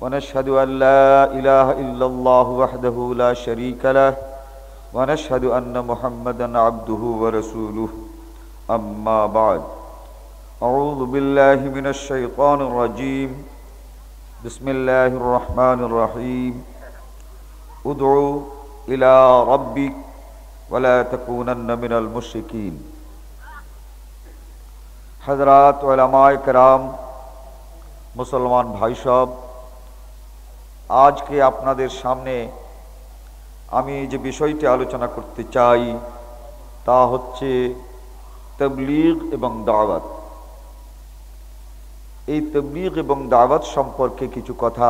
ونشهد أن لا إله إلا الله وحده لا شريك له ونشهد أن محمدا عبده ورسوله أما بعد أعوذ بالله من الشيطان الرجيم بسم الله الرحمن الرحيم ادعو إلى ربك ولا تكونن من المشركين حضرات उलमाए कराम मुसलमान भाई साहब आज के আপনাদের সামনে আমি যে বিষয়টি আলোচনা করতে চাই তা হচ্ছে তাবলীগ এবং দাওয়াত। এই তাবলীগ এবং দাওয়াত সম্পর্কে কিছু কথা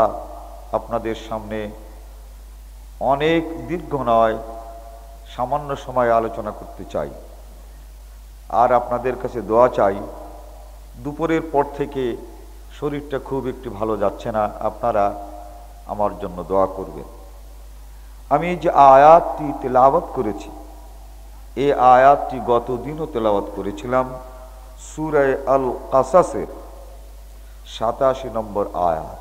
আপনাদের সামনে অনেক দীর্ঘ নয় সামান্য সময় আলোচনা করতে চাই। আর আপনাদের কাছে দোয়া চাই। দুপুরের পর থেকে শরীরটা খুব একটু ভালো যাচ্ছে না, আপনারা আমার জন্য দোয়া করবেন। আমি যে আয়াতটি তেলাওয়াত করেছি এই আয়াতটি গত দিনও তেলাওয়াত করেছিলাম, সূরা আল কাসাসের 87 নম্বর আয়াত।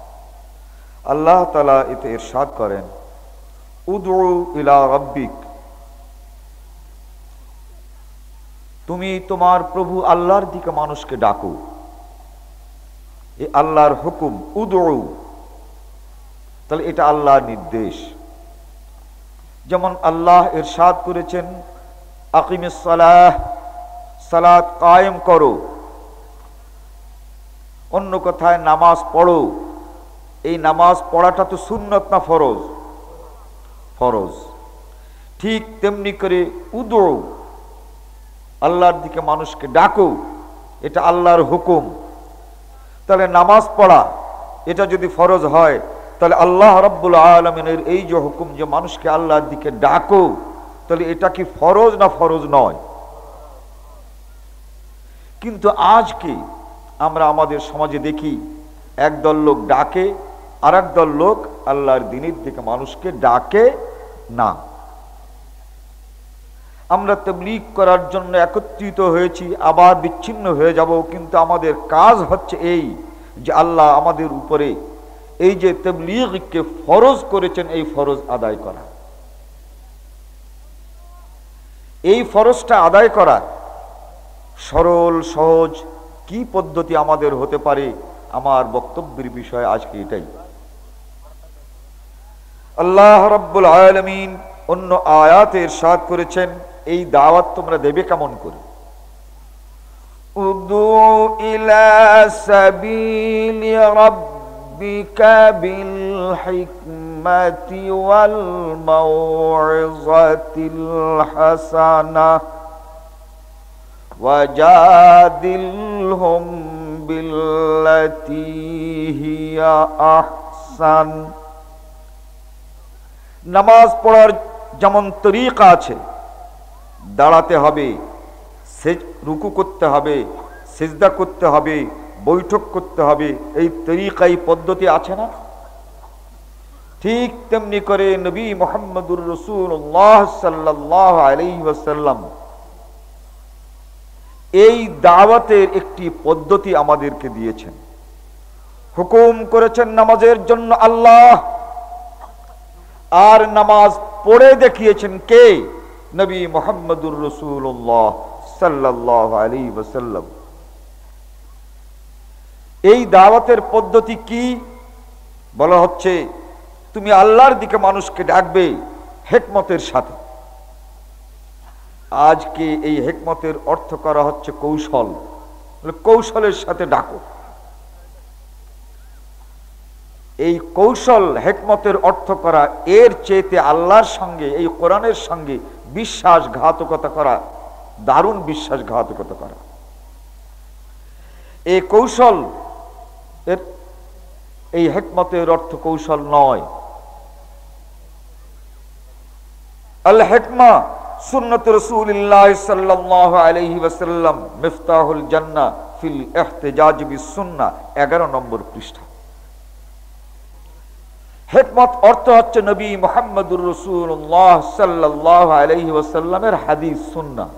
আল্লাহ তাআলা এতে ইরশাদ করেন, উদউ ইলা রাব্বিক, তুমি তোমার প্রভু আল্লাহর দিকে মানুষকে ডাকো। এই আল্লাহর হুকুম, উদউ, তাহলে এটা আল্লাহর নির্দেশ। যেমন আল্লাহ ইরশাদ করেছেন, আকিমিস সালাহ, সালাত কায়েম করো। অন্য কথায় নামাজ পড়ো। এই নামাজ পড়াটা তো সুন্নত না ফরজ? ফরজ। ঠিক তেমনি করে উদউ, আল্লাহর দিকে মানুষকে ডাকো, এটা আল্লাহর হুকুম। তাহলে নামাজ পড়া এটা যদি ফরজ হয়, তাহলে আল্লাহ রাব্বুল আলামিনের এই যে হুকুম যে মানুষকে আল্লাহর দিকে ডাকো, তাহলে এটা কি ফরজ না ফরজ নয়? কিন্তু আজকে আমরা আমাদের সমাজে দেখি একদল লোক ডাকে আর একদল লোক আল্লাহর দ্বীনের দিকে মানুষকে ডাকে না। আমরা তাবলীগ করার জন্য একত্রিত হয়েছি, আবার বিচ্ছিন্ন হয়ে যাব, কিন্তু আমাদের কাজ হচ্ছে এই যে আল্লাহ আমাদের উপরে এই যে তাবলীগকে ফরজ করেছেন এই ফরজ আদায় করা। এই ফরজটা আদায় করা সরল সহজ কি পদ্ধতি আমাদের হতে পারে, আমার বক্তব্যের বিষয় আজকে এটাই। আল্লাহ রাব্বুল আলামিন অন্য আয়াতে ইরশাদ করেছেন, এই দাওয়াত তোমরা দেবে কেমন করে? উদু ইলা সাবিলি রাব্বিকা বিল হিকমাতি ওয়াল মাউইযাতিল হাসানা ওয়াজাদিলহুম বিল্লাতী হিয়া আহসান। নামাজ পড়ার যেমন তরিকা আছে, দাঁড়াতে হবে, রুকু করতে হবে, সিজদা করতে হবে, বৈঠক করতে হবে, এই তরিকা এই পদ্ধতি আছে না? ঠিক তেমনি করে নবী মুহাম্মদুর রাসূলুল্লাহ সাল্লাল্লাহু আলাইহি ওয়াসাল্লাম এই দাওয়াতের একটি পদ্ধতি আমাদেরকে দিয়েছেন। হুকুম করেছেন নামাজের জন্য আল্লাহ, আর নামাজ পড়ে দেখিয়েছেন কে? নবী মুহাম্মদুর রাসূলুল্লাহ সাল্লাল্লাহু আলাইহি ওয়াসাল্লাম। এই দাওয়াতের পদ্ধতি কি? বলা হচ্ছে তুমি আল্লাহর দিকে মানুষকে ডাকবে হিকমতের সাথে। আজকে এই হিকমতের অর্থ করা হচ্ছে কৌশল, কৌশলের সাথে ডাকো। এই কৌশল হিকমতের অর্থ করা, এর চেয়েতে আল্লাহর সঙ্গে এই কোরআনের সঙ্গে বিশ্বাসঘাতকতা করা, দারুণ বিশ্বাসঘাতকতা করা। এই কৌশল এই হিকমতের অর্থ কৌশল নয়। আল হিকমা সুন্নাত রাসূলুল্লাহ সাল্লাল্লাহু আলাইহি ওয়াসাল্লাম, মিফতাহুল জান্নাহ ফিল ইহতিজাজ বিস সুন্নাহ, 11 নম্বর পৃষ্ঠা। হিকমত অর্থ হচ্ছে নবী মুহাম্মদুর রাসূলুল্লাহ সাল্লাল্লাহু আলাইহি ওয়াসাল্লামের হাদিস সুন্নাহ।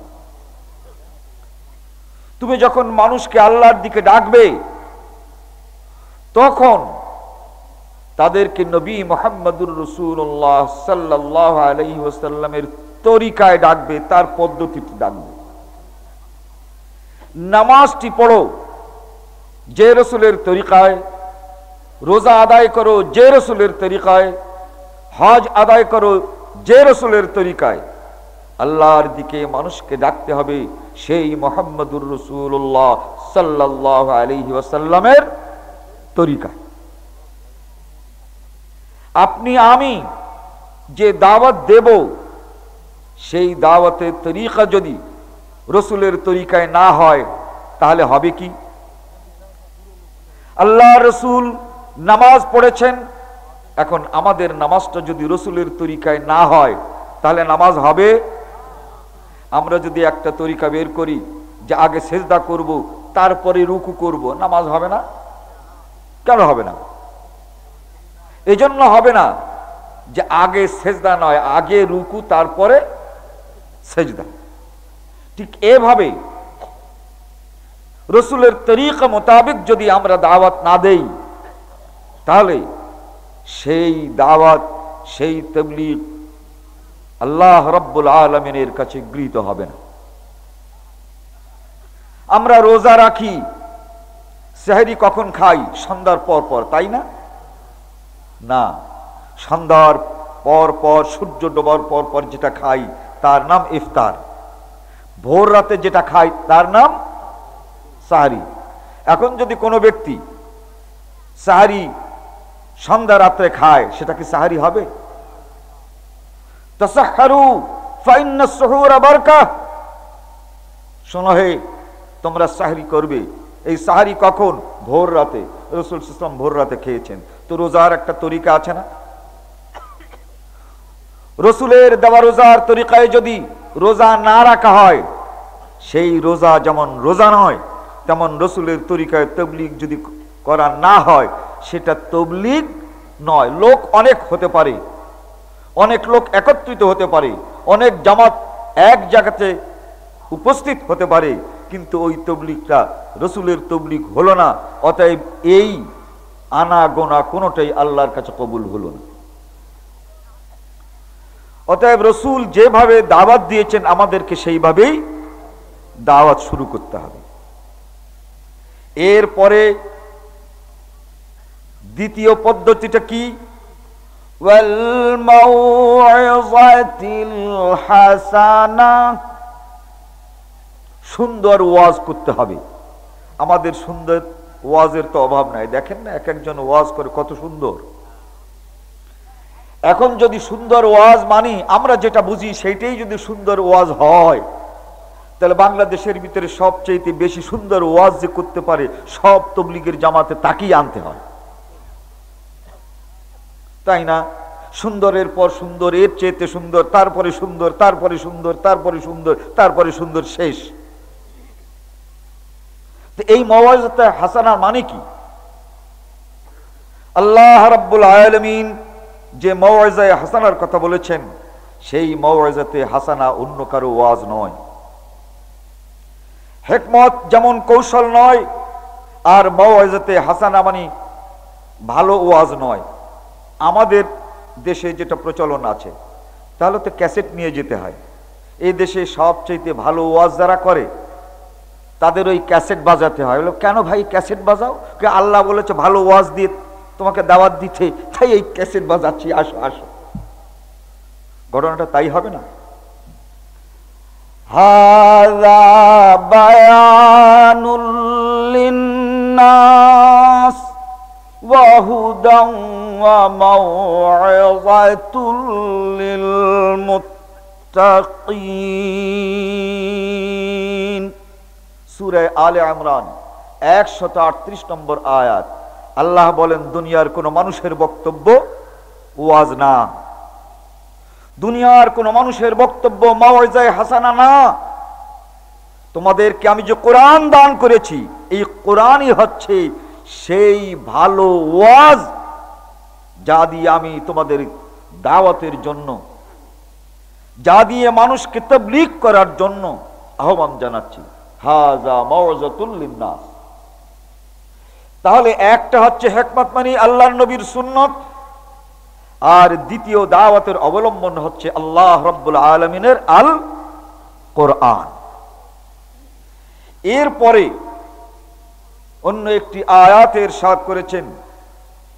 তুমি যখন মানুষকে আল্লাহর দিকে ডাকবে তখন তাদেরকে নবী মুহাম্মদুর রাসূলুল্লাহ সাল্লাল্লাহু আলাইহি ওয়াসাল্লামের তরিকায় ডাকবে, তার পদ্ধতিতে ডাকবে। নামাজটি পড়ো যে রাসূলের তরিকায়, রোজা আদায় করো যে রাসূলের তরিকায়, হজ আদায় করো যে রাসূলের তরিকায়। আল্লাহর দিকে মানুষকে ডাকতে হবে সেই মুহাম্মদুর রাসূলুল্লাহ সাল্লাল্লাহু আলাইহি ওয়াসাল্লামের তরিকায়। আপনি আমি যে দাওয়াত দেব, সেই দাওয়াতের তরিকা যদি রাসূলের তরিকায় না হয় তাহলে হবে কি? আল্লাহ রাসূল নামাজ পড়েছেন, এখন আমাদের নামাজটা যদি রাসূলের তরিকায় না হয় তাহলে নামাজ হবে? আমরা যদি একটা তরিকা বের করি যে আগে সেজদা করব তারপরে রুকু করব, নামাজ হবে না? কেন হবে না? এজন্য হবে না যে আগে সেজদা নয়, আগে রুকু তারপরে সেজদা। ঠিক এভাবে রাসূলের তরিকা মোতাবেক যদি আমরা দাওয়াত না দেই তাহলে সেই দাওয়াত, সেই তাবলীগ আল্লাহ রাব্বুল আলামিনের কাছে গৃহীত হবে না। আমরা রোজা রাখি, সেহরি কখন খাই? সন্ধ্যার পর পর, তাই না? না, সন্ধ্যার পর পর, সূর্য ডোবার পর পর যেটা খাই তার নাম ইফতার। ভোর রাতে যেটা খাই তার নাম সাহরি। এখন যদি কোনো ব্যক্তি সাহরি সন্ধ্যা রাত্রে খায়, সেটা কি সাহরি হবে? তাসাহহারু ফাইন্নাস সুহুরা বারাকাহ। শোনো হে, তোমরা সাহরি করবে। এই সাহরি কখন? ভোর রাতে। রাসূল সাল্লাল্লাহু আলাইহি ওয়াসাল্লাম ভোর রাতে খেয়েছেন। তো রোজার একটা তরিকা আছে না? রাসূলের দেওয়া রোজার তরিকায় যদি রোজা না রাখা হয়, সেই রোজা যেমন রোজা নয়, তেমন রাসূলের তরিকায় তাবলীগ যদি করা না হয় সেটা তাবলীগ নয়। লোক অনেক হতে পারে, অনেক লোক একত্রিত হতে পারে, অনেক জামাত এক জায়গাতে উপস্থিত হতে পারে, কিন্তু ওই তাবলীগটা রাসূলের তাবলীগ হলো না। অতএব এই আনা গোনা কোনোটাই আল্লাহর কাছে কবুল হলো না। অতএব রাসূল যেভাবে দাওয়াত দিয়েছেন আমাদেরকে সেইভাবেই দাওয়াত শুরু করতে হবে। এরপরে দ্বিতীয় পদ্ধতিটা কি? ওয়াল মাউইযাতিল হাসানা, সুন্দর ওয়াজ করতে হবে। আমাদের সুন্দর ওয়াজের তো অভাব নাই, দেখেন না এক একজন ওয়াজ করে কত সুন্দর। এখন যদি সুন্দর ওয়াজ মানি, আমরা যেটা বুঝি সেইটাই যদি সুন্দর ওয়াজ হয়, তাহলে বাংলাদেশের ভিতরে সবচেয়ে বেশি সুন্দর ওয়াজ যে করতে পারে সব তাবলীগের জামাতে তাকেই আনতে হয়, তাই না? সুন্দরের পর সুন্দর, এর চেয়ে সুন্দর, তারপরে সুন্দর, তারপরে সুন্দর, তারপরে সুন্দর, তারপরে সুন্দর, শেষ। এই মাওয়াইজাতে হাসানার মানে কি? আল্লাহ রাব্বুল আলামিন যে মাওয়াইজায়ে হাসানার কথা বলেছেন, সেই মাওয়াইজাতে হাসানা অন্য কারো ওয়াজ নয়। হিকমত যেমন কৌশল নয়, আর মাওয়াইজাতে হাসানা মানে ভালো ওয়াজ নয়। আমাদের দেশে যেটা প্রচলন আছে, তাহলে তো ক্যাসেট নিয়ে যেতে হয়। এই দেশে সবচেয়ে ভালো ওয়াজ যারা করে তাদের ওই ক্যাসেট বাজাতে হয়। কেন ভাই ক্যাসেট বাজাও? আল্লাহ বলেছে ভালো ওয়াজ দিয়ে তোমাকে দাওয়াত দিতে, তাই এই ক্যাসেট বাজাচ্ছি, আসো আসো। ঘটনাটা তাই হবে না? হাযা বায়ানুল লিন্নাস ওয়া হুদান ওয়া মাউইযাতুল লিল মুত্তাকিন। সূরা আলে ইমরান 138 নম্বর আয়াত। আল্লাহ বলেন, দুনিয়ার কোন মানুষের বক্তব্য ওয়াজ না, দুনিয়ার কোন মানুষের বক্তব্য মাওয়াইজায়ে হাসানা না। তোমাদেরকে আমি যে কোরআন দান করেছি, এই কোরআনই হচ্ছে সেই ভালো ওয়াজ যা দিয়ে আমি তোমাদের দাওয়াতের জন্য, যা দিয়ে মানুষকে তাবলীগ করার জন্য আহ্বান জানাচ্ছি। হাযা মাউইযাতুল লিন্নাস। তাহলে একটা হচ্ছে হিকমত মানে আল্লাহর নবীর সুন্নত, আর দ্বিতীয় দাওয়াতের অবলম্বন হচ্ছে আল্লাহ রাব্বুল আলামিনের আল কোরআন। এরপরে অন্য একটি আয়াতের ইরশাদ করেছেন,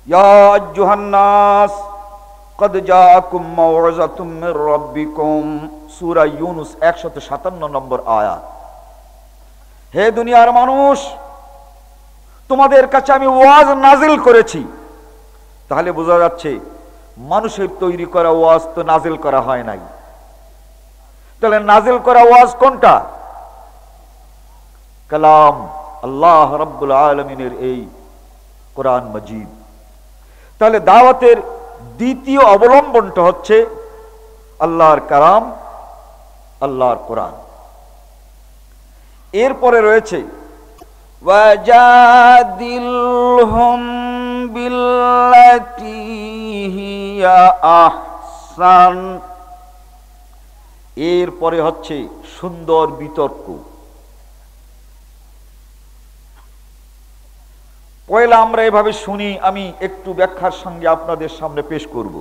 ইয়া আইয়ুহান নাস ক্বাদ জাআকুম মাউইযাতুম মির রাব্বিকুম, সূরা ইউনূস 157 নম্বর আয়াত। হে দুনিয়ার মানুষ, তোমাদের কাছে আমি ওয়াজ নাজিল করেছি। তাহলে বোঝা যাচ্ছে মানুষের তৈরি করা ওয়াজ তো নাজিল করা হয় নাই। তাহলে নাজিল করা ওয়াজ কোনটা? কালাম আল্লাহ রাব্বুল আলামিনের এই কোরআন মাজিদ। তাহলে দাওয়াতের দ্বিতীয় অবলম্বনটা হচ্ছে আল্লাহর কালাম, আল্লাহর কোরআন। এরপরে রয়েছে ওয়াজাদিলহুম বিল্লাতী হিয়া আহসান। এরপরে হচ্ছে সুন্দর বিতর্ক। পয়লা আমরা এভাবে শুনি, আমি একটু ব্যাখ্যার সঙ্গে আপনাদের সামনে পেশ করব।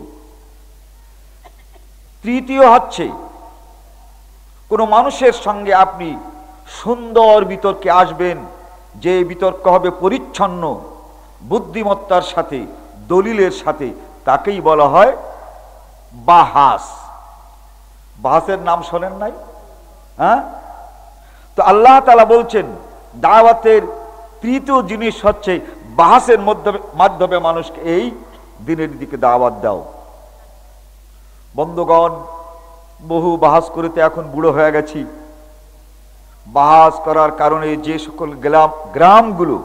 তৃতীয় হচ্ছে কোন মানুষের সঙ্গে আপনি সুন্দর বিতর্কে আসবেন, যে বিতর্ক হবে পরিচ্ছন্ন বুদ্ধিমত্তার সাথে, দলিলের সাথে, তাকেই বলা হয় বাহাস। বাহাসের নাম শোনেন নাই? হ্যাঁ, তো আল্লাহ তাআলা বলছেন দাওয়াতের তৃতীয় জিনিস হচ্ছে বাহাসের মাধ্যমে মানুষকে এই দিনের দিকে দাওয়াত দাও। বন্ধুগণ, বহু বাহাস করতে এখন বুড়ো হয়ে গেছি। বাহাস করার কারণে যে সকল গ্রামগুলো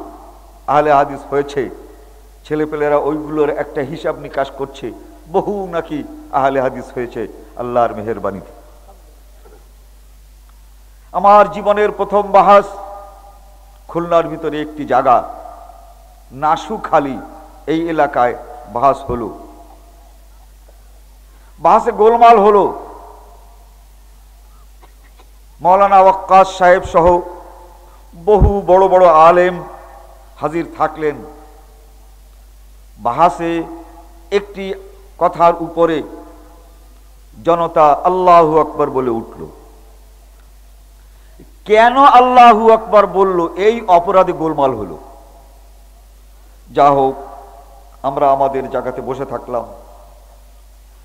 আহলে হাদিস হয়েছে, ছেলেপেলেরা ওইগুলোর একটা হিসাব নিকাশ করছে, বহু নাকি আহলে হাদিস হয়েছে আল্লাহর মেহেরবানিতে। আমার জীবনের প্রথম বাহাস খুলনার ভিতরে একটি জায়গা নাসুখালী, এই এলাকায় বাহাস হলো। বাহাসে গোলমাল হলো। মৌলানা ওয়াক্কাস সাহেব সহ বহু বড় বড় আলেম হাজির থাকলেন। বাহাসে একটি কথার উপরে জনতা আল্লাহু আকবার বলে উঠল। কেন আল্লাহু আকবার বলল, এই অপরাধে গোলমাল হলো। যা হোক, আমরা আমাদের জায়গাতে বসে থাকলাম।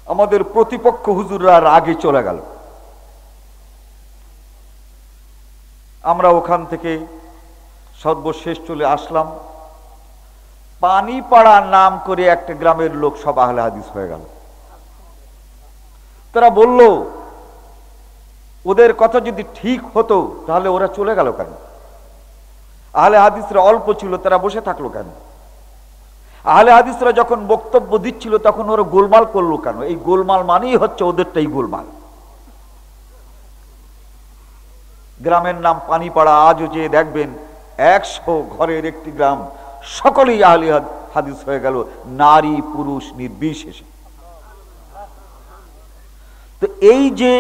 আমাদের প্রতিপক্ষ হুজুররা রাগে চলে গেল। আমরা ওখান থেকে সর্বশেষ চলে আসলাম। পানিপাড়া নাম করে একটা গ্রামের লোক সব আহলে হাদিস হয়ে গেল। তারা বলল, ওদের কথা যদি ঠিক হতো তাহলে ওরা চলে গেল কেন? আহলে হাদিসরা অল্প ছিল, তারা বসে থাকলো কেন? আহলে হাদিসরা যখন বক্তব্য দিচ্ছিল তখন ওরা গোলমাল করলো কেন? এই গোলমাল মানেই হচ্ছে ওদেরটাই গোলমাল। গ্রামের নাম পানিপাড়া। আজও যে দেখবেন 100 ঘরের একটি গ্রাম, সকলেই আহলে হাদিস হয়ে গেল, নারী পুরুষ নির্বিশেষে। তো এই যে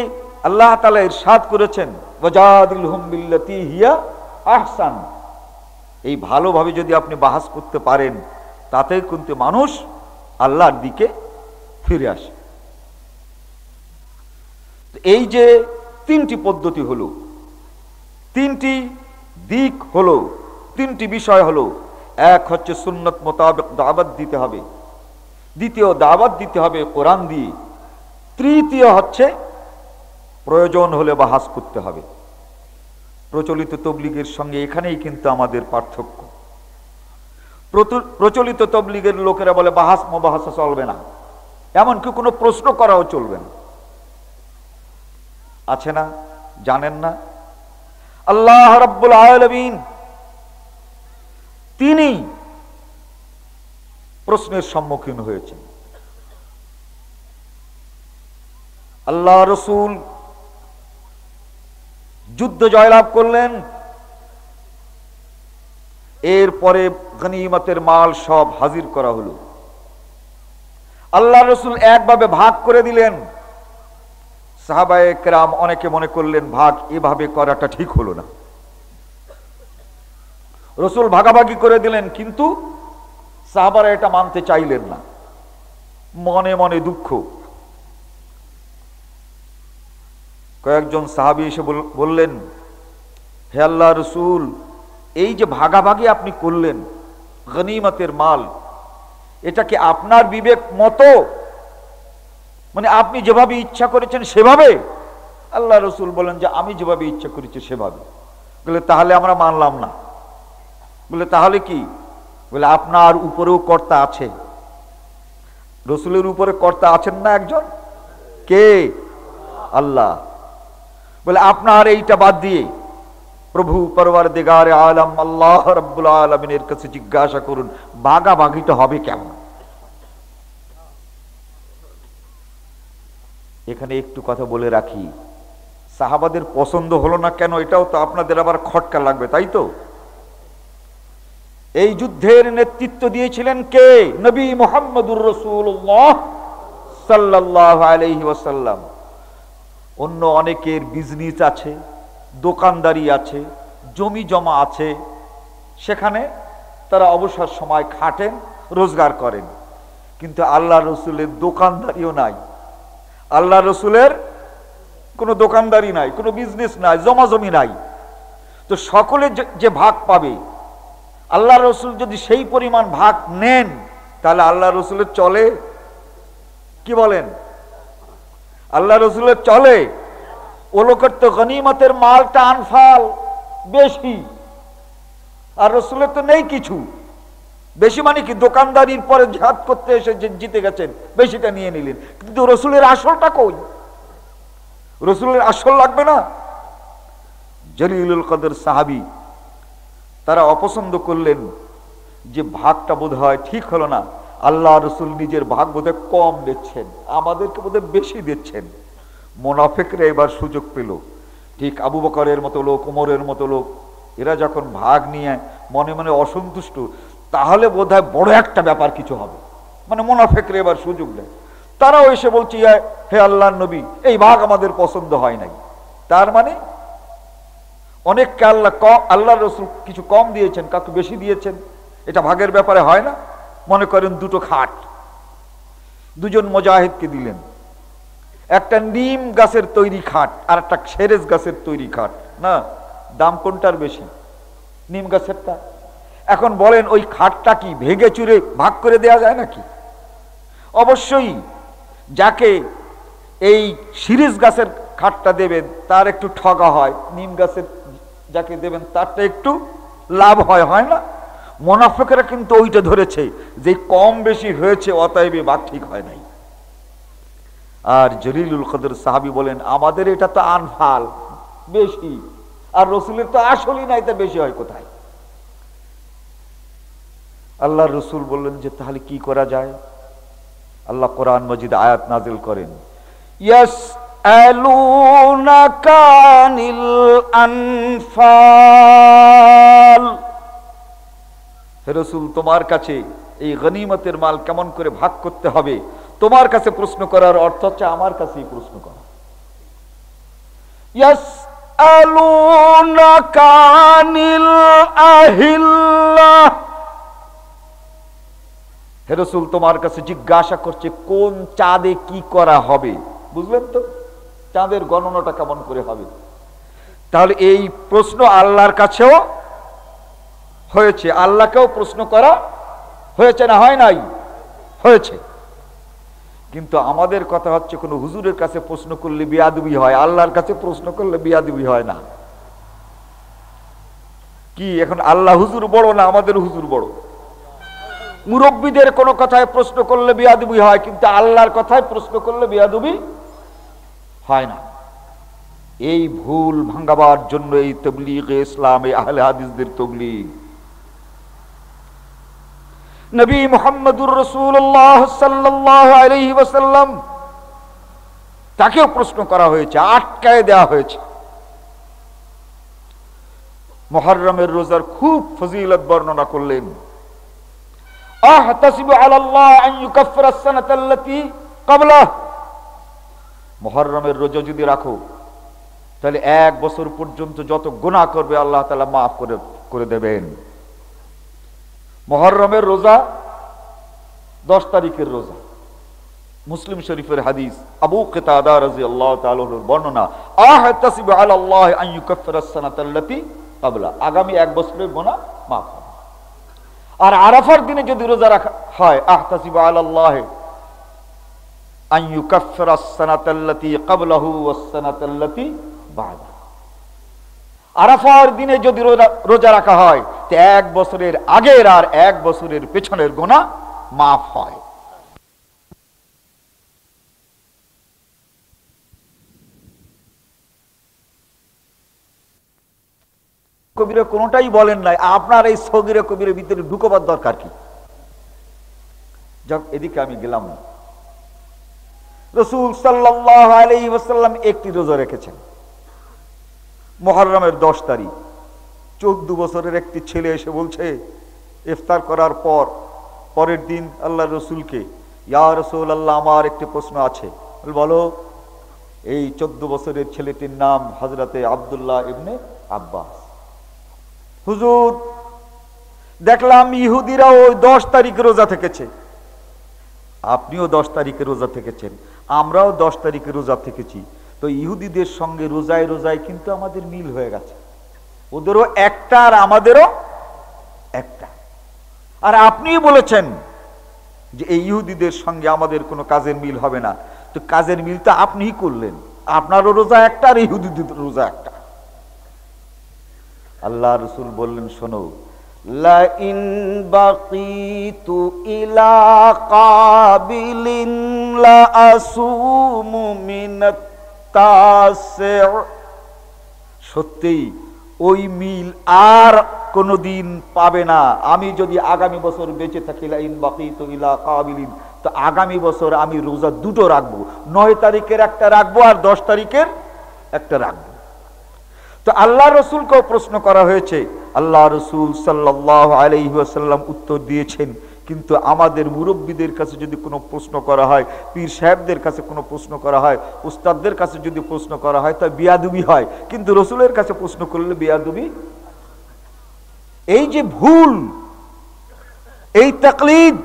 আল্লাহ তাআলা ইরশাদ করেছেন ওয়াজাদিলহুম বিল্লাতী হিয়া আহসান, এই ভালোভাবে যদি আপনি বাহাস করতে পারেন, তাতে কিন্তু মানুষ আল্লাহর দিকে ফিরে আসে। এই যে তিনটি পদ্ধতি হলো, তিনটি দিক হলো, তিনটি বিষয় হলো। এক হচ্ছে সুন্নত মোতাবেক দাওয়াত দিতে হবে, দ্বিতীয় দাওয়াত দিতে হবে কোরআন দিয়ে, তৃতীয় হচ্ছে প্রয়োজন হলে বাহাস করতে হবে। প্রচলিত তবলিগের সঙ্গে এখানেই কিন্তু আমাদের পার্থক্য। প্রচলিত তবলিগের লোকেরা বলে বাহাস মুবাহাসা চলবে না, এমনকি কোনো প্রশ্ন করাও চলবে না। আছে না? জানেন না? আল্লাহ রাব্বুল আলামিন তিনি প্রশ্নের সম্মুখীন হয়েছেন। আল্লাহ রসুল যুদ্ধ জয়লাভ করলেন, এরপরে গনিমতের মাল সব হাজির করা হলো। আল্লাহ রসুল একভাবে ভাগ করে দিলেন। সাহাবায়ে কেরাম অনেকে মনে করলেন ভাগ এভাবে করাটা ঠিক হলো না। রসুল ভাগাভাগি করে দিলেন, কিন্তু সাহাবারা এটা মানতে চাইলেন না, মনে মনে দুঃখ। কয়েকজন সাহাবী এসে বললেন, হে আল্লাহ রসুল, এই যে ভাগাভাগি আপনি করলেন গনিমতের মাল, এটা কি আপনার বিবেক মতো, মানে আপনি যেভাবে ইচ্ছা করেছেন সেভাবে? আল্লাহ রসুল বলেন যে আমি যেভাবে ইচ্ছা করেছি সেভাবে। বলে তাহলে আমরা মানলাম না। বলে তাহলে কি? বলে আপনার উপরেও কর্তা আছে। রসুলের উপরে কর্তা আছেন না একজন? কে? আল্লাহ। বলে আপনার এইটা বাদ দিয়ে প্রভু পরওয়ারদিগারে আলম আল্লাহ রাব্বুল আলামিনের কাছে জিজ্ঞাসা করুন ভাগাভাগিটা হবে কেমন। এখানে একটু কথা বলে রাখি, সাহাবাদের পছন্দ হলো না কেন, এটাও তো আপনাদের আবার খটকা লাগবে, তাই তো? এই যুদ্ধের নেতৃত্ব দিয়েছিলেন কে? নবী মুহাম্মদুর রাসূলুল্লাহ সাল্লাল্লাহু আলাইহি ওয়াসাল্লাম। অন্য অনেকের বিজনেস আছে, দোকানদারি আছে, জমি জমা আছে, সেখানে তারা অবসর সময় খাটেন, রোজগার করেন। কিন্তু আল্লাহ রসুলের দোকানদারিও নাই, আল্লাহ রসুলের কোনো দোকানদারি নাই, কোনো বিজনেস নাই, জমা জমি নাই। তো সকলে যে ভাগ পাবে, আল্লাহ রসুল যদি সেই পরিমাণ ভাগ নেন, তাহলে আল্লাহ রসুলের চলে? কি বলেন? আল্লাহ রসুলের চলে? ও লোকের তো গনিমতের মালটা আনফাল বেশি, আর রসুলের তো নেই কিছু। বেশি মানে কি? দোকানদারির পরে জিহাদ করতে এসে জিতে গেছেন, বেশিটা নিয়ে নিলেন, কিন্তু রসুলের আসলটা কই? রসুলের আসল লাগবে না? জলিলুল কদর সাহাবী তারা অপছন্দ করলেন যে ভাগটা বোধ হয় ঠিক হলো না, আল্লাহ রসুল নিজের ভাগ বোধহয় কম দিচ্ছেন, আমাদেরকে বোধহয় বেশি দিচ্ছেন। মুনাফিকরা এবার সুযোগ পেল। ঠিক আবু বকরের মতো লোক, ওমরের মতো লোক, এরা যখন ভাগ নিয়ে মনে মনে অসন্তুষ্ট, তাহলে বোধহয় বড় একটা ব্যাপার কিছু হবে, মানে মুনাফিকরা এবার সুযোগ দেয়। তারাও এসে বলছে, হে আল্লাহর নবী, এই ভাগ আমাদের পছন্দ হয় নাই। তার মানে অনেককে আল্লাহ রসুল কিছু কম দিয়েছেন, কাউকে বেশি দিয়েছেন, এটা ভাগের ব্যাপারে হয় না। মনে করেন দুটো খাট দুজন মুজাহিদকে দিলেন, একটা নিম গাছের তৈরি খাট আর একটা খেরেজ গাছের তৈরি খাট, না দাম কোনটার বেশি? নিম গাছেরটা। এখন বলেন ওই খাটটা কি ভেঙে চুরে ভাগ করে দেয়া যায় নাকি? অবশ্যই যাকে এই শিরিষ গাছের খাটটা দেবেন তার একটু ঠগা হয়, নিম গাছের যাকে দেবেন তারটা একটু লাভ হয়, হয় না? মুনাফিকরা কিন্তু ওইটা ধরেছে যে কম বেশি হয়েছে, অতএব ভাগ ঠিক হয় নাই। আর জলিলুল কদর সাহাবী বলেন, আমাদের এটা তো আনফাল বেশি, আর রসুলের তো আসলই নাই, তা বেশি হয় কোথায়? আল্লাহ রসুল বললেন যে তাহলে কি করা যায়? আল্লাহ কোরআন মজিদ আয়াত নাজিল করেন, ইয়াসআলুনাকা আনিল আনফাল। হে রাসূল, তোমার কাছে এই গনিমতের মাল কেমন করে ভাগ করতে হবে তোমার কাছে প্রশ্ন করার অর্থ হচ্ছে আমার কাছেই প্রশ্ন করা। ইয়াসআলুনাকা আনিল আহিল্লাহ। হে রাসূল, তোমার কাছে জিজ্ঞাসা করছে কোন চাঁদে কি করা হবে। বুঝলেন তো, চাঁদের গণনাটা কেমন করে হবে? তাহলে এই প্রশ্ন আল্লাহর কাছেও হয়েছে, আল্লাহকেও প্রশ্ন করা হয়েছে, না হয় নাই? হয়েছে। কিন্তু আমাদের কথা হচ্ছে কোন হুজুরের কাছে প্রশ্ন করলে বিয়াদবি হয়, আল্লাহর কাছে প্রশ্ন করলে বিয়াদবি হয় না। কি এখন আল্লাহ হুজুর বড় না আমাদের হুজুর বড়? মুরব্বীদের কোন কথায় প্রশ্ন করলে বিয়াদবি হয়, কিন্তু আল্লাহর কথায় প্রশ্ন করলে বিয়াদবি হয় না। এই ভুল ভাঙাবার জন্য এই তাবলীগ ইসলাম, এই আহলে হাদিসদের তাবলীগ। নবী মুহাম্মদুর রাসূলুল্লাহ সাল্লাল্লাহু আলাইহি ওয়াসাল্লাম তাকেও প্রশ্ন করা হয়েছে, আটকায় দেওয়া হয়েছে। মুহররমের রোজার খুব ফজিলত বর্ণনা করলেন। আহতাসিবু আলাল্লাহ আন ইউকাফফিরা আস-সানাতাল্লাতী ক্বাবলাহ। মুহররমের রোজা যদি রাখো তাহলে 1 বছর পর্যন্ত যত গুনাহ করবে আল্লাহ তাআলা মাফ করে দেবেন। মুহররমের রোজা 10 তারিখের রোজা। মুসলিম শরীফের হাদিস, আবু কিতাদা রাদিয়াল্লাহু তাআলা এর বর্ণনা, আহতাসিবু আলাল্লাহি আন ইউকাফফিরা আস-সানাতাল্লাতী ক্বাবলা, আগামী 1 বছরের গুনাহ মাফ হবে। আর আরাফার দিনে যদি রোজা রাখা হয়, আহতাসিবু আলাল্লাহি আন ইউকাফফিরা আস-সানাতাল্লাতী ক্বাবলাহু ওয়াস-সানাতাল্লাতী বা'দাহু, আরাফার দিনে যদি রোজা রাখা হয় তো 1 বছরের আগের আর 1 বছরের পেছনের গুনাহ মাফ হয়। কবিরা কোনটাই বলেন নাই, আপনার এই সগীরে কবিরের ভিতরে ঢুকবার দরকার কি? যাক, এদিকে আমি গেলাম না। রাসূল সাল্লাল্লাহু আলাইহি ওয়াসাল্লাম একটি রোজা রেখেছেন মুহররমের 10 তারিখ। 14 বছরের একটি ছেলে এসে বলছে ইফতার করার পরের দিন আল্লাহ রসুলকে, ইয়া রাসূলুল্লাহ, আমার একটি প্রশ্ন আছে। বলো। এই 14 বছরের ছেলেটির নাম হযরতে আব্দুল্লাহ ইবনে আব্বাস। হুজুর, দেখলাম ইহুদিরা ওই 10 তারিখ রোজা থেকেছে, আপনিও 10 তারিখে রোজা থেকেছেন, আমরাও 10 তারিখে রোজা থেকেছি। তো ইহুদিদের সঙ্গে রোজায় রোজায় কিন্তু আমাদের মিল হয়ে গেছে, ওদেরও একটা আর আমাদেরও একটা। আর আপনি বলেছেন যে এই ইহুদিদের সঙ্গে আমাদের কোনো কাজের মিল হবে না, তো কাজের মিল তো আপনিই করলেন, আপনারও রোজা একটা আর ইহুদিদের রোজা একটা। আল্লাহ রাসূল বললেন, শোনো, লা ইন বাকিতু ইলা কাবিলিন লা আসুমু মিনাত তাসি', সত্যি ওই মিল আর কোনদিন পাবে না। আমি যদি আগামী বছর বেঁচে থাকি, লা ইন বাকিতু ইলা কাবিলিন, তো আগামী বছর আমি রোজা দুটো রাখবো, 9 তারিখের একটা রাখবো আর 10 তারিখের একটা রাখবো। তো আল্লাহ রসুলকেও প্রশ্ন করা হয়েছে, আল্লাহ রসুল সাল্লাল্লাহু আলাইহি ওয়াসাল্লাম উত্তর দিয়েছেন, কিন্তু আমাদের মুরব্বীদের কাছে যদি কোনো প্রশ্ন করা হয়, পীর সাহেবদের কাছে কোনো প্রশ্ন করা হয়, উস্তাদদের কাছে যদি প্রশ্ন করা হয়, তা বিয়াদবি হয়, কিন্তু রসুলের কাছে প্রশ্ন করলে বিয়াদবি। এই যে ভুল, এই তাকলিদ,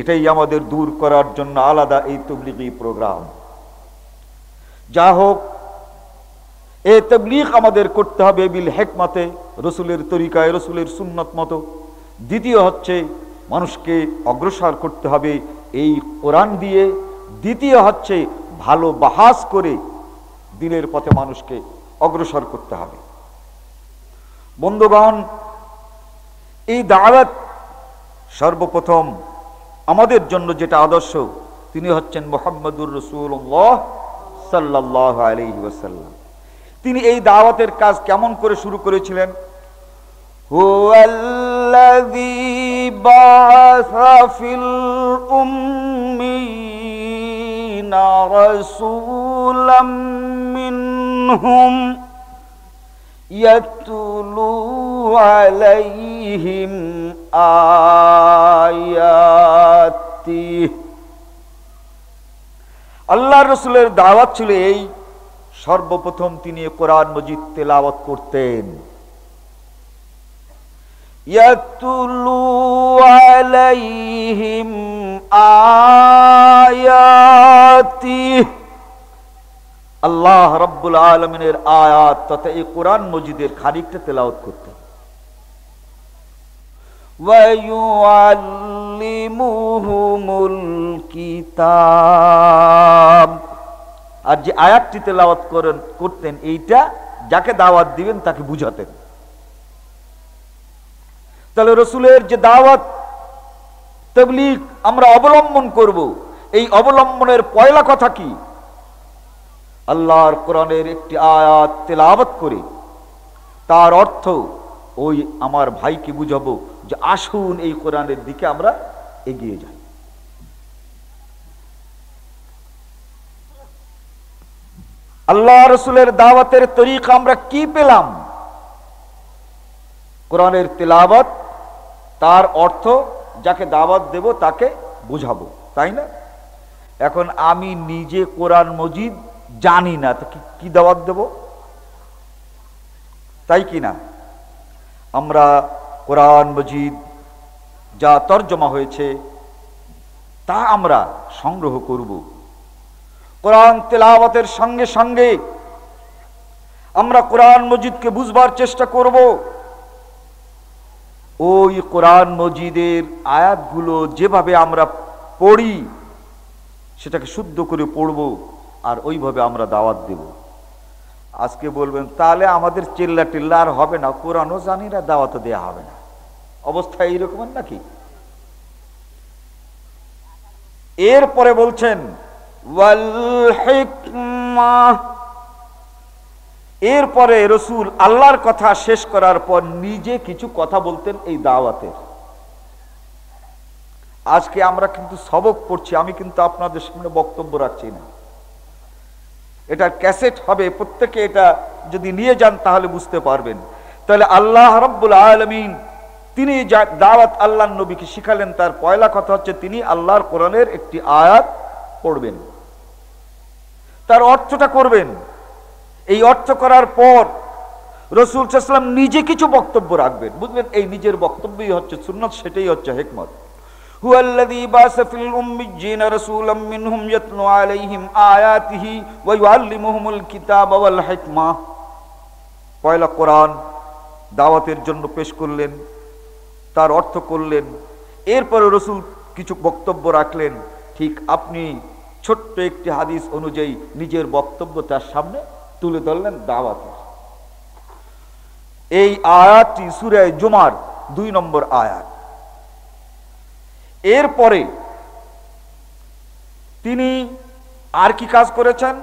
এটাই আমাদের দূর করার জন্য আলাদা এই তাবলীগী প্রোগ্রাম। যা হোক, এই তাবলীগ আমাদের করতে হবে বিল হিকমতে, রসুলের তরিকায়, রসুলের সুন্নত মতো। দ্বিতীয় হচ্ছে মানুষকে অগ্রসর করতে হবে এই কোরআন দিয়ে। দ্বিতীয় হচ্ছে ভালো বাহাস করে দিনের পথে মানুষকে অগ্রসর করতে হবে। বন্ধুগণ, এই দাওয়াত সর্বপ্রথম আমাদের জন্য যেটা আদর্শ, তিনি হচ্ছেন মুহাম্মদুর রাসূলুল্লাহ সাল্লাল্লাহু আলাইহি ওয়াসাল্লাম। তিনি এই দাওয়াতের কাজ কেমন করে শুরু করেছিলেন? হুয়াল্লাযী বা'আসা ফিল উম্মিয়িনা রাসূলাম মিনহুম ইয়াতলু আলাইহিম আয়াতিহি। আল্লাহর রাসূলের দাওয়াত ছিল এই, সর্বপ্রথম তিনি কোরআন মজিদ তেলাওয়াত করতেন। ইয়াতলু আলাইহিম আয়াতিহি, আল্লাহ রাব্বুল আলামিনের আয়াত তথা এই কোরআন মজিদের খানিকটা তেলাওয়াত করতেন। ওয়া ইউআল্লিমুহুমুল কিতাব, আর যে আয়াতটি তেলাওয়াত করতেন, এইটা যাকে দাওয়াত দিবেন তাকে বুঝাতেন। তাহলে রসুলের যে দাওয়াত তাবলীগ আমরা অবলম্বন করব, এই অবলম্বনের পয়লা কথা কি? আল্লাহর কোরআনের একটি আয়াত তেলাওয়াত করে তার অর্থ ওই আমার ভাইকে বুঝাবো যে আসুন এই কোরআনের দিকে আমরা এগিয়ে যাই। আল্লাহ রসুলের দাওয়াতের তরিকা আমরা কি পেলাম? কোরআনের তেলাওয়াত, তার অর্থ যাকে দাওয়াত দেব তাকে বুঝাবো, তাই না? এখন আমি নিজে কোরআন মজিদ জানি না, তো কি দাওয়াত দেব? তাই কি না? আমরা কোরআন মজিদ যা তর্জমা হয়েছে তা আমরা সংগ্রহ করব। কোরআন তেলাওয়াতের সঙ্গে সঙ্গে আমরা কোরআন মজিদকে বুঝবার চেষ্টা করব। ওই কোরআন মজিদের আয়াতগুলো যেভাবে আমরা পড়ি সেটাকে শুদ্ধ করে পড়ব, আর ওইভাবে আমরা দাওয়াত দেব। আজকে বলবেন তাহলে আমাদের চিল্লা টিল্লা আর হবে না, কোরআনও জানি না, দাওয়াতও দেয়া হবে না। অবস্থা এইরকম নাকি? এরপরে বলছেন ওয়াল হিকমাহ। এরপরে রসুল আল্লাহর কথা শেষ করার পর নিজে কিছু কথা বলতেন এই দাওয়াতের। আজকে আমরা কিন্তু সবক পড়ছি, আমি কিন্তু আপনাদের সামনে বক্তব্য রাখছি না, এটা ক্যাসেট হবে, প্রত্যেকে এটা যদি নিয়ে যান তাহলে বুঝতে পারবেন। তাহলে আল্লাহ রাব্বুল আলামিন তিনি যা দাওয়াত আল্লাহর নবীকে শিখালেন, তার পয়লা কথা হচ্ছে তিনি আল্লাহর কোরআনের একটি আয়াত পড়বেন, তার অর্থটা করবেন। এই অর্থ করার পর রাসূল সাল্লাল্লাহু আলাইহি ওয়াসাল্লাম নিজে কিছু বক্তব্য রাখবেন। বুঝলেন, এই নিজের বক্তব্যই হচ্ছে সুন্নাত, সেটাই হচ্ছে হিকমত। হুয়াল্লাযী বাসা ফিল উম্মিয়্যিনা রাসূলাম মিনহুম ইয়াতলু আলাইহিম আয়াতিহি ওয়া ইউআল্লিমুহুমুল কিতাবা ওয়াল হিকমা। পয়লা কোরআন দাওয়াতের জন্য পেশ করলেন, তার অর্থ করলেন, এরপরে রাসূল কিছু বক্তব্য রাখলেন। ঠিক আপনি ছোট্ট একটি হাদিস অনুযায়ী নিজের বক্তব্য তার সামনে তুলে ধরলেন দাওয়াতের। এই আয়াতটি সূরা জুমার 2 নম্বর আয়াত। এরপরে তিনি আর কি কাজ করেছেন?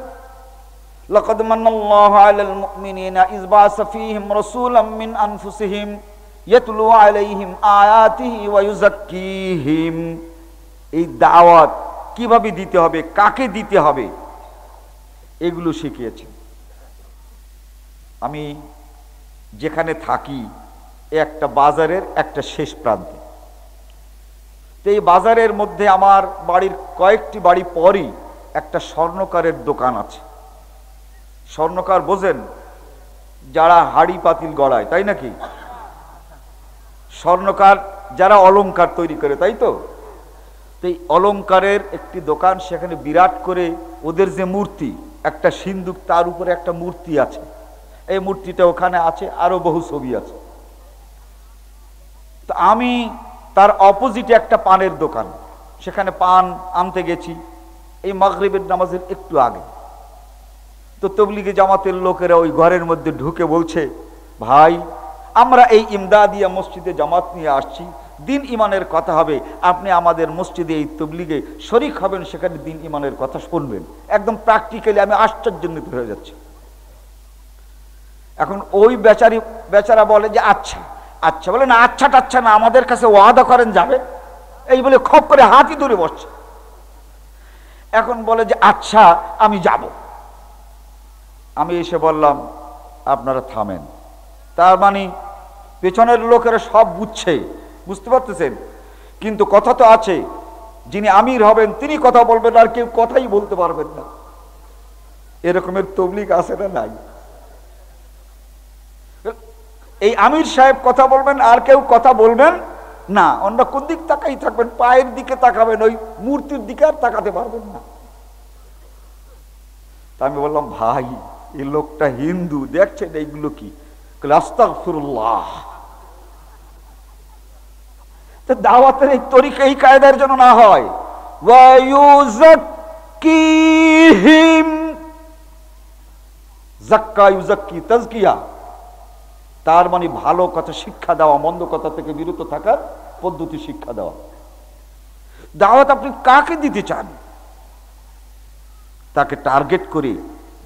লাকাদ মান্নাল্লাহু আলাল মুমিনিনা ইয বা'সা ফীহিম রাসূলাম মিন আনফুসিহিম ইয়াতলু আলাইহিম আয়াতিহি ওয়া ইউযাক্কিহিম। এই দাওয়াত কিভাবে দিতে হবে, কাকে দিতে হবে, এগুলো শিখিয়েছেন। আমি যেখানে থাকি একটা বাজারের একটা শেষ প্রান্তে, তো এই বাজারের মধ্যে আমার বাড়ির কয়েকটি বাড়ি পরই একটা স্বর্ণকারের দোকান আছে। স্বর্ণকার বোঝেন? যারা হাড়ি পাতিল গড়ায়, তাই নাকি? স্বর্ণকার যারা অলংকার তৈরি করে, তাই তো? এই অলংকারের একটি দোকান, সেখানে বিরাট করে ওদের যে মূর্তি, একটা সিন্দুক, তার উপরে একটা মূর্তি আছে, এই মূর্তিটা ওখানে আছে, আরো বহু ছবি আছে। তো আমি তার অপোজিটে একটা পানের দোকান, সেখানে পান আনতে গেছি এই মাগরিবের নামাজের একটু আগে। তো তবলিগি জামাতের লোকেরা ওই ঘরের মধ্যে ঢুকে বলছে, ভাই আমরা এই ইমদাদিয়া মসজিদে জামাত নিয়ে আসছি, দিন ইমানের কথা হবে, আপনি আমাদের মসজিদে এই তবলিগে শরীক হবেন, সেখানে দিন ইমানের কথা শুনবেন। একদম প্র্যাকটিক্যালি আমি আশ্চর্যান্বিত হয়ে যাচ্ছি। এখন ওই বেচারা বলে যে আচ্ছা আচ্ছা, বলে না আচ্ছা টাচ্ছা না, আমাদের কাছে ওয়াদা করেন যাবে, এই বলে খপ করে হাতই ধরে বসছে। এখন বলে যে আচ্ছা আমি যাব। আমি এসে বললাম আপনারা থামেন। তার মানে পেছনের লোকেরা সব বুঝছে, বুঝতে পারতেছেন, কিন্তু কথা তো আছে, যিনি আমির হবেন তিনি কথা বলবেন, আর কেউ কথাই বলতে পারবেন না। এরকমের তবলিগ আছে না নাই? এই আমির সাহেব কথা বলবেন, আর কেউ কথা বলবেন না। অন্য কোন দিক তাকাই থাকবেন, পায়ের দিকে তাকাবেন, ওই মূর্তির দিকে আর তাকাতে পারবেন না। তা আমি বললাম ভাই এই লোকটা হিন্দু, দেখছেন এইগুলো কি? আস্তাগফিরুল্লাহ। দাওয়াতের এই তরিকা এই কায়দার জন্য না হয়। ওয়া ইউযাক্কিহিম, যাক্কা ইউযাক্কি, তাজকিয়া, তার মানে ভালো কথা শিক্ষা দেওয়া, মন্দ কথা থেকে বিরত থাকার পদ্ধতি শিক্ষা দেওয়া। দাওয়াত আপনি কাকে দিতে চান তাকে টার্গেট করে,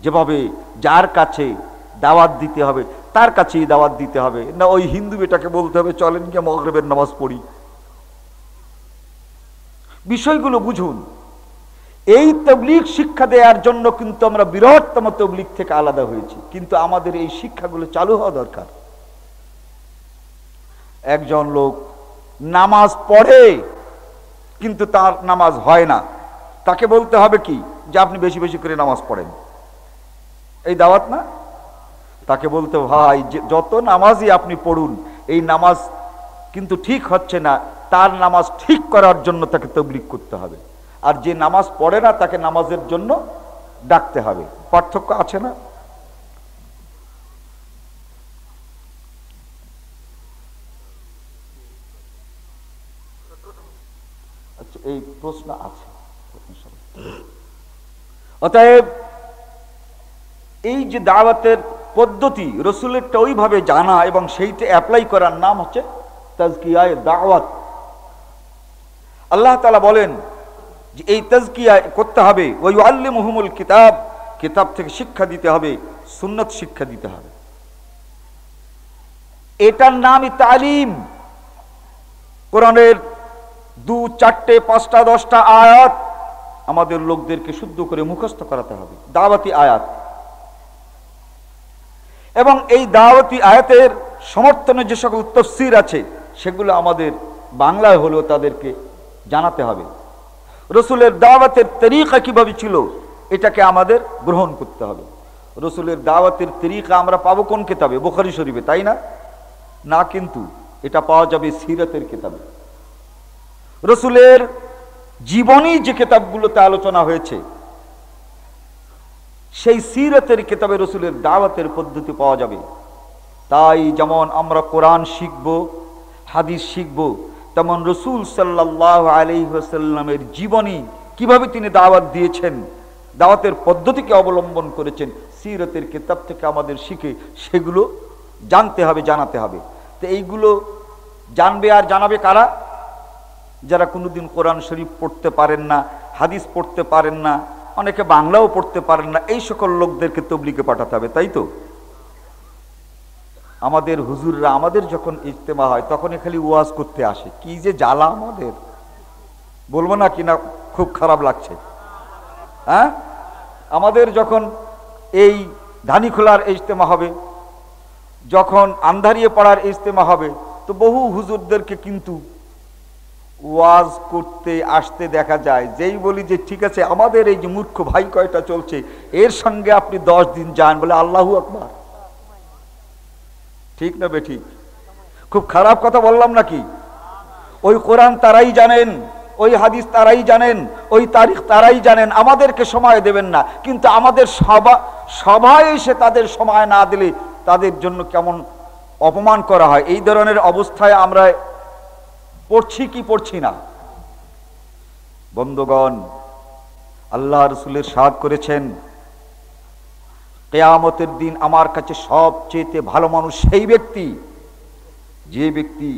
যেভাবে যার কাছে দাওয়াত দিতে হবে তার কাছেই দাওয়াত দিতে হবে না। ওই হিন্দু বেটাকে বলতে হবে চলেন গিয়ে মাগরিবের নামাজ পড়ি। বিষয়গুলো বুঝুন। এই তাবলীগ শিক্ষা দেওয়ার জন্য কিন্তু আমরা বৃহত্তম তাবলীগ থেকে আলাদা হয়েছি, কিন্তু আমাদের এই শিক্ষাগুলো চালু হওয়া দরকার। একজন লোক নামাজ পড়ে কিন্তু তার নামাজ হয় না, তাকে বলতে হবে কি যে আপনি বেশি বেশি করে নামাজ পড়েন, এই দাওয়াত না? তাকে বলতে ভাই যত নামাজই আপনি পড়ুন, এই নামাজ কিন্তু ঠিক হচ্ছে না, তার নামাজ ঠিক করার জন্য তাকে তাবলীগ করতে হবে, আর যে নামাজ পড়ে না তাকে নামাজের জন্য ডাকতে হবে। পার্থক্য আছে না? আচ্ছা, এই প্রশ্ন আছে। অতএব এই যে দাওয়াতের পদ্ধতি রসুলেরটা ওইভাবে জানা এবং সেইটা অ্যাপ্লাই করার নাম হচ্ছে তাজকিয়ায়ে দাওয়াত। আল্লাহ তাআলা বলেন যে এই তাজকিয়া করতে হবে, ওয়া ইউআল্লিমুহুমুল কিতাব, কিতাব থেকে শিক্ষা দিতে হবে, সুন্নাত শিক্ষা দিতে হবে। এটার নামই তালিম। কোরআনের 2, 4, 5, 10টা আয়াত আমাদের লোকদেরকে শুদ্ধ করে মুখস্থ করাতে হবে, দাওয়াতি আয়াত। এবং এই দাওয়াতি আয়াতের সমর্থনে যে সকল তাফসীর আছে সেগুলো আমাদের বাংলায় হলেও তাদেরকে জানাতে হবে। রসুলের দাওয়াতের তরিকা কিভাবে ছিল এটাকে আমাদের গ্রহণ করতে হবে। রসুলের দাওয়াতের তরিকা আমরা পাবো কোন কিতাবে? বুখারী শরীফে, তাই না? না, কিন্তু এটা পাওয়া যাবে সিরাতের কিতাবে। রসুলের জীবনী যে কিতাবগুলোতে আলোচনা হয়েছে সেই সিরাতের কিতাবে রসুলের দাওয়াতের পদ্ধতি পাওয়া যাবে। তাই যেমন আমরা কোরআন শিখব, হাদিস শিখব, তেমন রসুল সাল্লাল্লাহু আলাইহি ওয়াসাল্লামের জীবনী কিভাবে তিনি দাওয়াত দিয়েছেন, দাওয়াতের পদ্ধতিকে অবলম্বন করেছেন, সিরাতের কিতাব থেকে আমাদের শিখে সেগুলো জানতে হবে, জানাতে হবে। তো এইগুলো জানবে আর জানাবে কারা? যারা কোনোদিন কোরআন শরীফ পড়তে পারেন না, হাদিস পড়তে পারেন না, অনেকে বাংলাও পড়তে পারেন না, এই সকল লোকদেরকে তবলিগে পাঠাতে হবে, তাই তো? আমাদের হুজুররা আমাদের যখন ইজতেমা হয় তখনই খালি ওয়াজ করতে আসে, কি যে জ্বালা আমাদের, বলবো না কিনা খুব খারাপ লাগছে। হ্যাঁ, আমাদের যখন এই ধানীখোলার ইজতেমা হবে, যখন আন্ধারিয়ে পাড়ার ইজতেমা হবে, তো বহু হুজুরদেরকে কিন্তু ওয়াজ করতে আসতে দেখা যায়। যেই বলি যে ঠিক আছে আমাদের এই যে মূর্খ ভাই কয়টা চলছে এর সঙ্গে আপনি 10 দিন যান, বলে আল্লাহু আকবার। ঠিক না বেঠিক? খুব খারাপ কথা বললাম নাকি? ওই কোরআন তারাই জানেন, ওই হাদিস তারাই জানেন, ওই তারিখ তারাই জানেন, আমাদেরকে সময় দেবেন না। কিন্তু আমাদের সবাই এসে তাদের সময় না দিলে তাদের জন্য কেমন অপমান করা হয়। এই ধরনের অবস্থায় আমরা পড়ছি কি পড়ছি না? বন্ধুগণ, আল্লাহ রাসূলের সাদ করেছেন কিয়ামতের দিন আমার কাছে সবচেয়ে ভালো মানুষ সেই ব্যক্তি যে ব্যক্তি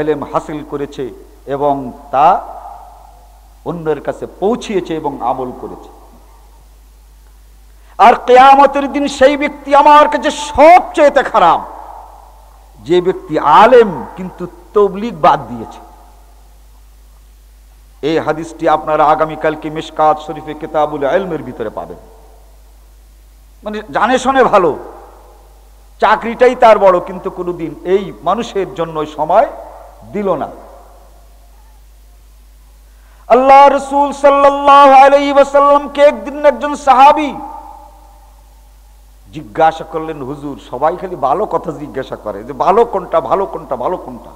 ইলম হাসিল করেছে এবং তা অন্যের কাছে পৌঁছিয়েছে এবং আমল করেছে। আর কিয়ামতের দিন সেই ব্যক্তি আমার কাছে সবচেয়ে খারাপ যে ব্যক্তি আলেম কিন্তু তাবলীগ বাদ দিয়েছে। এই হাদিসটি আপনারা আগামীকালকে মিশকাত শরীফে কিতাবুল ইলমের ভিতরে পাবেন। মানে জানে শুনে ভালো, চাকরিটাই তার বড়, কিন্তু কোনোদিন এই মানুষের জন্য সময় দিল না। আল্লাহ রাসূল সাল্লাল্লাহু আলাইহি ওয়াসাল্লামকে একদিন একজন সাহাবী জিজ্ঞাসা করলেন, হুজুর সবাই খালি ভালো কথা জিজ্ঞাসা করে যে ভালো কোনটা, ভালো কোনটা, ভালো কোনটা।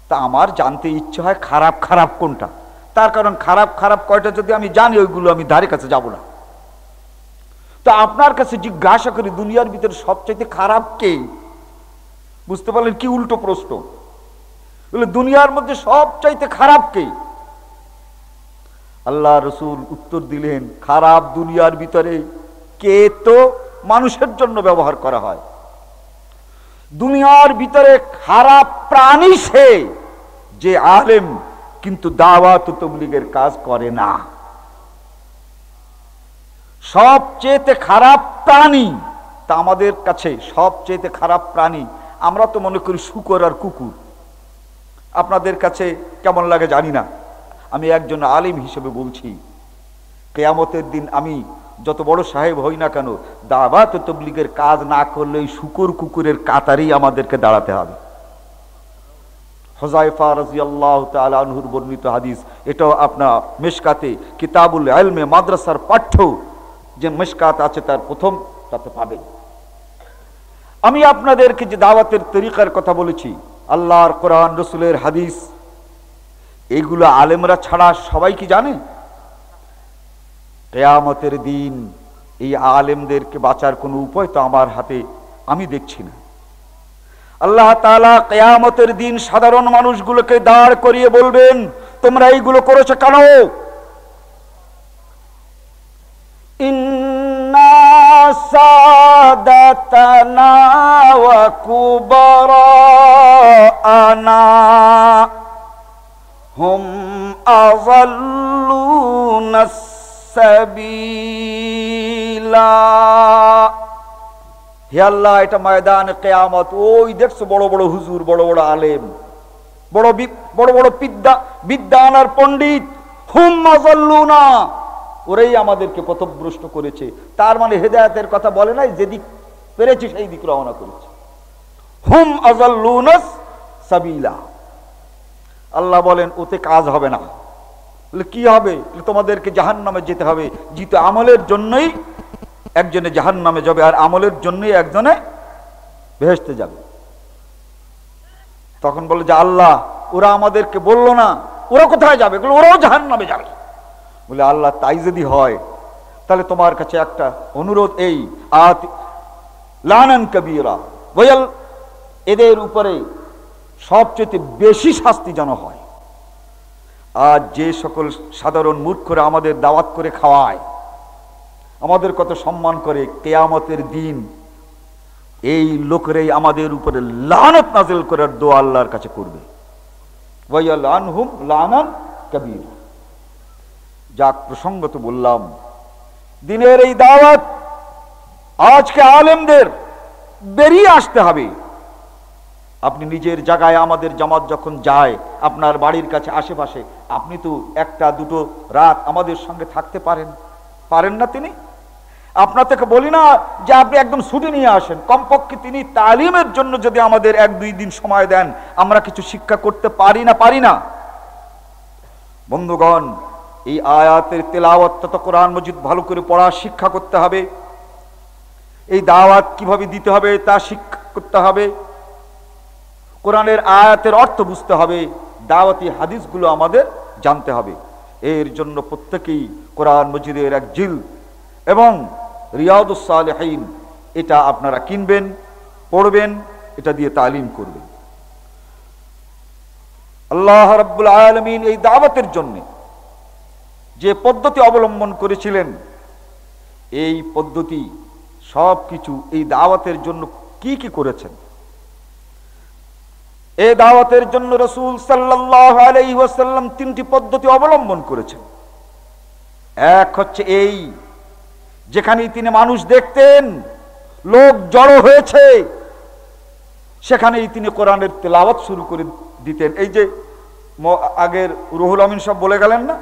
তা আমার জানতে ইচ্ছে হয় খারাপ খারাপ কোনটা। তার কারণ খারাপ খারাপ কয়টা যদি আমি জানি ওইগুলো আমি ধারে কাছে যাব না। তো আপনার কাছে জিজ্ঞাসা করি দুনিয়ার ভিতরে সবচাইতে খারাপ কে? বুঝতে পারলেন কি উল্টো প্রশ্ন? বলে দুনিয়ার মধ্যে সবচাইতে খারাপ কে? আল্লাহ রাসূল উত্তর দিলেন, খারাপ দুনিয়ার ভিতরে কে তো মানুষের জন্য ব্যবহার করা হয়। দুনিয়ার ভিতরে খারাপ প্রাণী সে যে আলেম কিন্তু দাওয়াত ও তাবলীগের কাজ করে না। সবচেয়ে খারাপ প্রাণী, তা আমাদের কাছে সবচেয়ে খারাপ প্রাণী আমরা তো মনে করি শূকর আর কুকুর। আপনাদের কাছে কেমন লাগে জানি না, আমি একজন আলেম হিসেবে বলছি, কিয়ামতের দিন আমি যত বড় সাহেব হই না কেন, দাওয়াত ও তাবলীগের কাজ না করলে ওই শূকর কুকুরের কাতারেই আমাদেরকে দাঁড়াতে হবে। হুযায়ফা রাদিয়াল্লাহু তাআলা আনহুর বর্ণিত হাদিস, এটাও আপনার মিশকাতে কিতাবুল ইলমে মাদ্রাসার পাঠ্য যে মিশকাত আছে তার প্রথম তাতে পাবেন। আমি আপনাদেরকে যে দাওয়াতের তরিকার কথা বলেছি, আল্লাহর কোরআন, রাসূলের হাদিস, এইগুলো আলেমরা ছাড়া সবাই কি জানে? কিয়ামতের দিন এই আলেমদেরকে বাঁচার কোনো উপায় তো আমার হাতে আমি দেখছি না। আল্লাহ তাআলা কিয়ামতের দিন সাধারণ মানুষগুলোকে দাঁড় করিয়ে বলবেন, তোমরা এইগুলো করেছো কেন? ইন্না সাদাতানা ওয়া কুবরাআনা হুম আযাল্লুনাস সাবিলা। হে আল্লাহ, এটা ময়দান কিয়ামত। ওই দেখছো বড় বড় হুজুর, বড় বড় আলেম, বড় বড় বিদ্যান আর পণ্ডিত, হুম আযাল্লুনা, ওরাই আমাদেরকে পথভ্রষ্ট করেছে। তার মানে হেদায়েতের কথা বলে নাই, যেদিক পেরেছি সেই দিক রওনা করেছে। হুম আযাল্লুনাস সাবিলা। আল্লাহ বলেন ওতে কাজ হবে না। কি হবে? তোমাদেরকে জাহান্নামে যেতে হবে। জিত আমলের জন্যই একজনে জাহান্নামে যাবে, আর আমলের জন্যই একজনে বেহেশতে যাবে। তখন বলে যে আল্লাহ, ওরা আমাদেরকে বললো না, ওরা কোথায় যাবে? ওরাও জাহান্নামে যাবে। বলে আল্লাহ, তাই যদি হয় তাহলে তোমার কাছে একটা অনুরোধ, এই লানান কাবীরা, বয়াল এদের উপরে সবচেয়ে বেশি শাস্তি যেন হয়। আর যে সকল সাধারণ মূর্খরা আমাদের দাওয়াত করে খাওয়ায়, আমাদের কত সম্মান করে, কিয়ামতের দিন এই লোকেরাই আমাদের উপরে লানত নাযিল করার দোয়া আল্লাহর কাছে করবে। ওয়ায়াল আনহুম লানান কাবীরা। যাক, প্রসঙ্গত বললাম, দিনের এই দাওয়াত আজকে আলেমদের বেরিয়ে আসতে হবে। আপনি নিজের জায়গায়, আমাদের জামাত যখন যায় আপনার বাড়ির কাছে আশেপাশে, আপনি তো একটা দুটো রাত আমাদের সঙ্গে থাকতে পারেন না? তিনি আপনার থেকে বলি না যে আপনি একদম ছুটি নিয়ে আসেন, কমপক্ষে তিনি তালিমের জন্য যদি আমাদের 1-2 দিন সময় দেন, আমরা কিছু শিক্ষা করতে পারি না? বন্ধুগণ, এই আয়াতের তেলাওয়াত তথা কোরআন মজিদ ভালো করে পড়া শিক্ষা করতে হবে। এই দাওয়াত কিভাবে দিতে হবে তা শিক্ষা করতে হবে। কোরআনের আয়াতের অর্থ বুঝতে হবে। দাওয়াতি হাদিসগুলো আমাদের জানতে হবে। এর জন্য প্রত্যেকেই কোরআন মজিদের এক জিলদ এবং রিয়াদুস সালেহিন এটা আপনারা কিনবেন, পড়বেন, এটা দিয়ে তালিম করবেন। আল্লাহ রাব্বুল আলামিন এই দাওয়াতের জন্য যে পদ্ধতি অবলম্বন করেছিলেন, এই পদ্ধতি সবকিছু এই দাওয়াতের জন্য কি কি করেছেন। এই দাওয়াতের জন্য রাসূল সাল্লাল্লাহু আলাইহি ওয়াসাল্লাম 3টি পদ্ধতি অবলম্বন করেছেন। এক হচ্ছে এই, যেখানেই তিনি মানুষ দেখতেন লোক জড়ো হয়েছে, সেখানেই তিনি কোরআনের তেলাওয়াত শুরু করে দিতেন। এই যে আগের রুহুল আমিন সব বলে গেলেন না,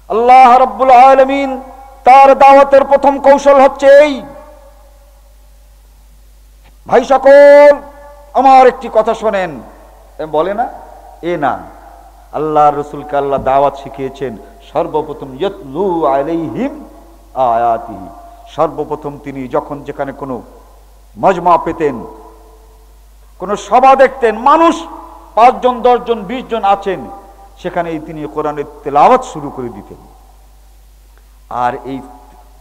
আল্লাহ রাব্বুল আলামিন তার দাওয়াতের প্রথম কৌশল হচ্ছে এই, ভাই সকল আমার একটি কথা শোনেন, বলে না না, আল্লাহ রাসূলকে আল্লাহ দাওয়াত শিখিয়েছেন সর্বপ্রথম ইয়াতলু আলাইহিম আয়াতিহি। সর্বপ্রথম তিনি যখন যেখানে কোনো মজমা পেতেন, কোনো সভা দেখতেন, মানুষ 5 জন 10 জন 20 জন আছেন, সেখানেই তিনি কোরআনের তেলাওয়াত শুরু করে দিতেন। আর এই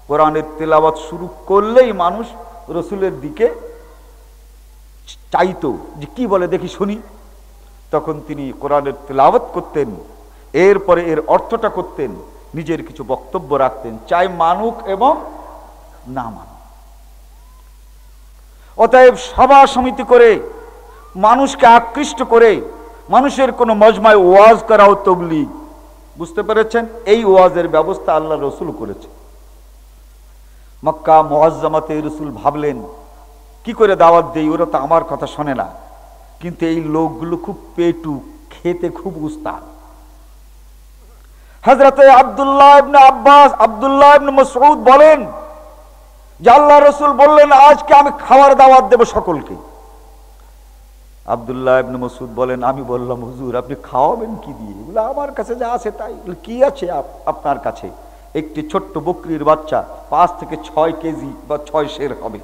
কোরআনের তেলাওয়াত শুরু করলেই মানুষ রাসূলের দিকে চাইতো যে কি বলে দেখি শুনি। তখন তিনি কোরআনের তেলাওয়াত করতেন, এরপরে এর অর্থটা করতেন, নিজের কিছু বক্তব্য রাখতেন, চাই মানুক এবং না মানুক। অতএব সভা সমিতি করে মানুষকে আকৃষ্ট করে মানুষের কোনো মজমায় ওয়াজ করা ও তাবলীগ, বুঝতে পেরেছেন? এই ওয়াজের ব্যবস্থা আল্লাহ রাসূল করেছে। মক্কা মুআজ্জামাতে রাসূল ভাবলেন কি করে দাওয়াত দেই, ওরা তো আমার কথা শোনে না। কিন্তু এই লোকগুলো খুব পেটু, খেতে খুব উস্তাদ। হযরতে আব্দুল্লাহ ইবনে আব্বাস, আব্দুল্লাহ ইবনে মাসউদ বলেন যে আল্লাহ রাসূল বললেন আজকে আমি খাওয়ার দাওয়াত দেব সকলকে। আব্দুল্লাহ ইবনে মাসউদ বলেন, আমি বললাম হুজুর আপনি খাওয়াবেন কি দিয়ে? বলে আমার কাছে যা আছে তাই। কি আছে আপনার কাছে? একটি ছোট্ট বকরির বাচ্চা 5 থেকে 6 কেজি বা 6 সের হবে,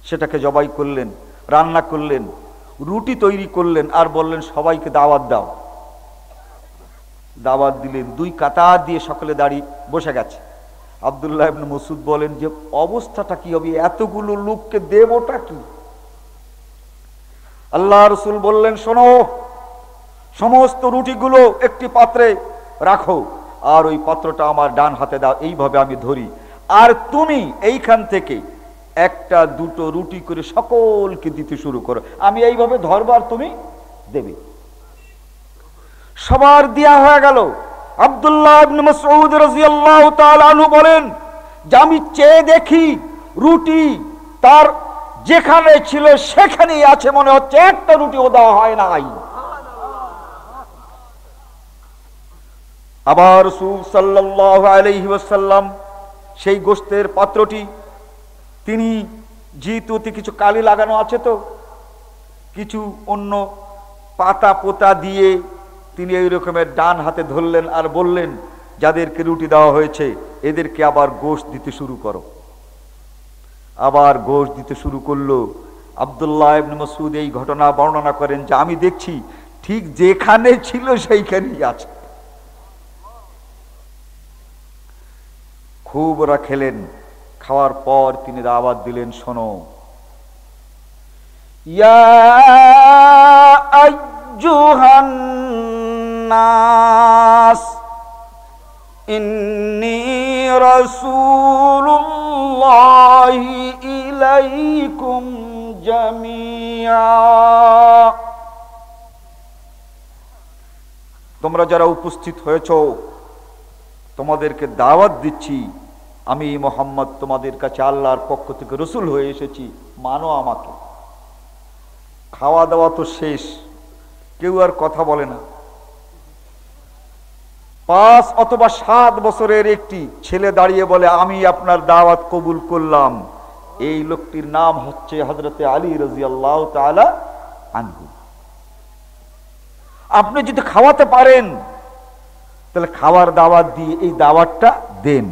সেটাকে জবাই করলেন, রান্না করলেন, রুটি তৈরি করলেন, আর বললেন সবাইকে দাওয়াত দাও। দাওয়াত দিলেন, 2 কাতার দিয়ে সকলে দাঁড়িয়ে বসে গেছে। আব্দুল্লাহ ইবনে মাসউদ বলেন যে অবস্থাটা কি হবে, এতগুলো লোককে দেবটা কি? আল্লাহ রাসূল বললেন, শোনো, সমস্ত রুটিগুলো একটি পাত্রে রাখো, আর ওই পাত্রটা আমার ডান হাতে দাও, এইভাবে আমি ধরি, আর তুমি এইখান থেকে 1-2 রুটি করে সকলকে দিতে শুরু করো, আমি এইভাবে ধরবার, তুমি দেবে। সবার দেয়া হয়ে গেল। আব্দুল্লাহ ইবনে মাসউদ রাদিয়াল্লাহু তাআলা আনহু বলেন যে আমি চেয়ে দেখি রুটি তার যেখানে ছিল সেখানেই আছে, মনে হচ্ছে একটা রুটিও দেওয়া হয় নাই। আবার রাসূল সাল্লাল্লাহু আলাইহি ওয়াসাল্লাম সেই গোশতের পাত্রটি, তিনি যেহেতু কিছু কালি লাগানো আছে, তো কিছু অন্য পাতা পোতা দিয়ে তিনি এই রকমের ডান হাতে ধরলেন আর বললেন, যাদেরকে রুটি দেওয়া হয়েছে এদেরকে আবার গোশত দিতে শুরু করো। আবার গোশত দিতে শুরু করলো। আব্দুল্লাহ ইবনে মাসউদ এই ঘটনা বর্ণনা করেন যে আমি দেখছি ঠিক যেখানে ছিল সেইখানেই আছে। খুব ওরা খেলেন। খাওয়ার পর তিনি দাওয়াত দিলেন, শোনো, ইয়া আইয়ুহান নাস ইন্নী রাসূলুল্লাহি ইলাইকুম জামিআ। তোমরা যারা উপস্থিত হয়েছো, তোমাদেরকে দাওয়াত দিচ্ছি, আমি মুহাম্মদ তোমাদের কাছে আল্লাহর পক্ষ থেকে রসুল হয়ে এসেছি, মানো আমাকে। খাওয়া দাওয়া তো শেষ, কেউ আর কথা বলে না। 5 অথবা 7 বছরের একটি ছেলে দাঁড়িয়ে বলে, আমি আপনার দাওয়াত কবুল করলাম। এই লোকটির নাম হচ্ছে হযরতে আলী রাদিয়াল্লাহু তাআলা আনহু। আপনি যদি খাওয়াতে পারেন তাহলে খাওয়ার দাওয়াত দিয়ে এই দাওয়াতটা দেন।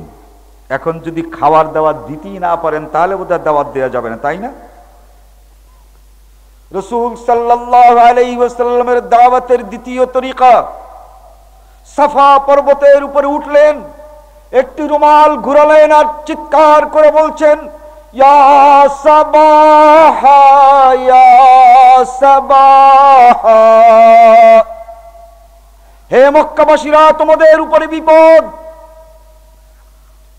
এখন যদি খাওয়ার দাওয়াত দিতেই না পারেন তাহলে বোধহয় দাওয়াত দেওয়া যাবে না, তাই না? রাসূল সাল্লাল্লাহু আলাইহি ওয়াসাল্লামের দাওয়াতের দ্বিতীয় তরিকা, সাফা পর্বতের উপরে উঠলেন, একটি রুমাল ঘুরালেন আর চিৎকার করে বলছেন, ইয়া সাবাহা ইয়া সাবাহা, হে মক্কাবাসীরা, তোমাদের উপরে বিপদ।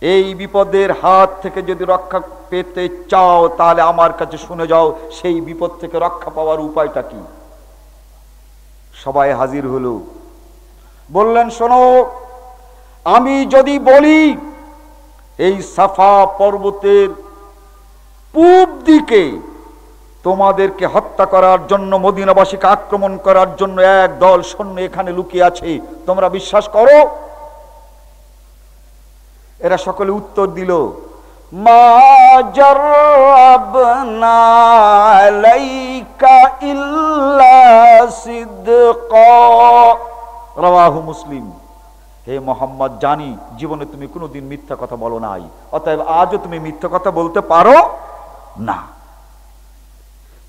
এই বিপদের হাত থেকে যদি রক্ষা পেতে চাও তাহলে আমার কাছে শুনে যাও, সেই বিপদ থেকে রক্ষা পাওয়ার উপায়টা কি। সবাই হাজির হলো। বললেন, শোনো, আমি যদি বলি এই সাফা পর্বতের পূব দিকে তোমাদেরকে হত্যা করার জন্য, মদিনাবাসীকে আক্রমণ করার জন্য এক দল সৈন্য এখানে লুকিয়ে আছে, তোমরা বিশ্বাস করো? এরা সকলে উত্তর দিল, মা জাররাবনা আলাইকা ইল্লা সিদকা, রাওয়াহু মুসলিম। হে মুহাম্মদ, জানি জীবনে তুমি কোনোদিন মিথ্যা কথা বলো নাই, অতএব আজও তুমি মিথ্যা কথা বলতে পারো না।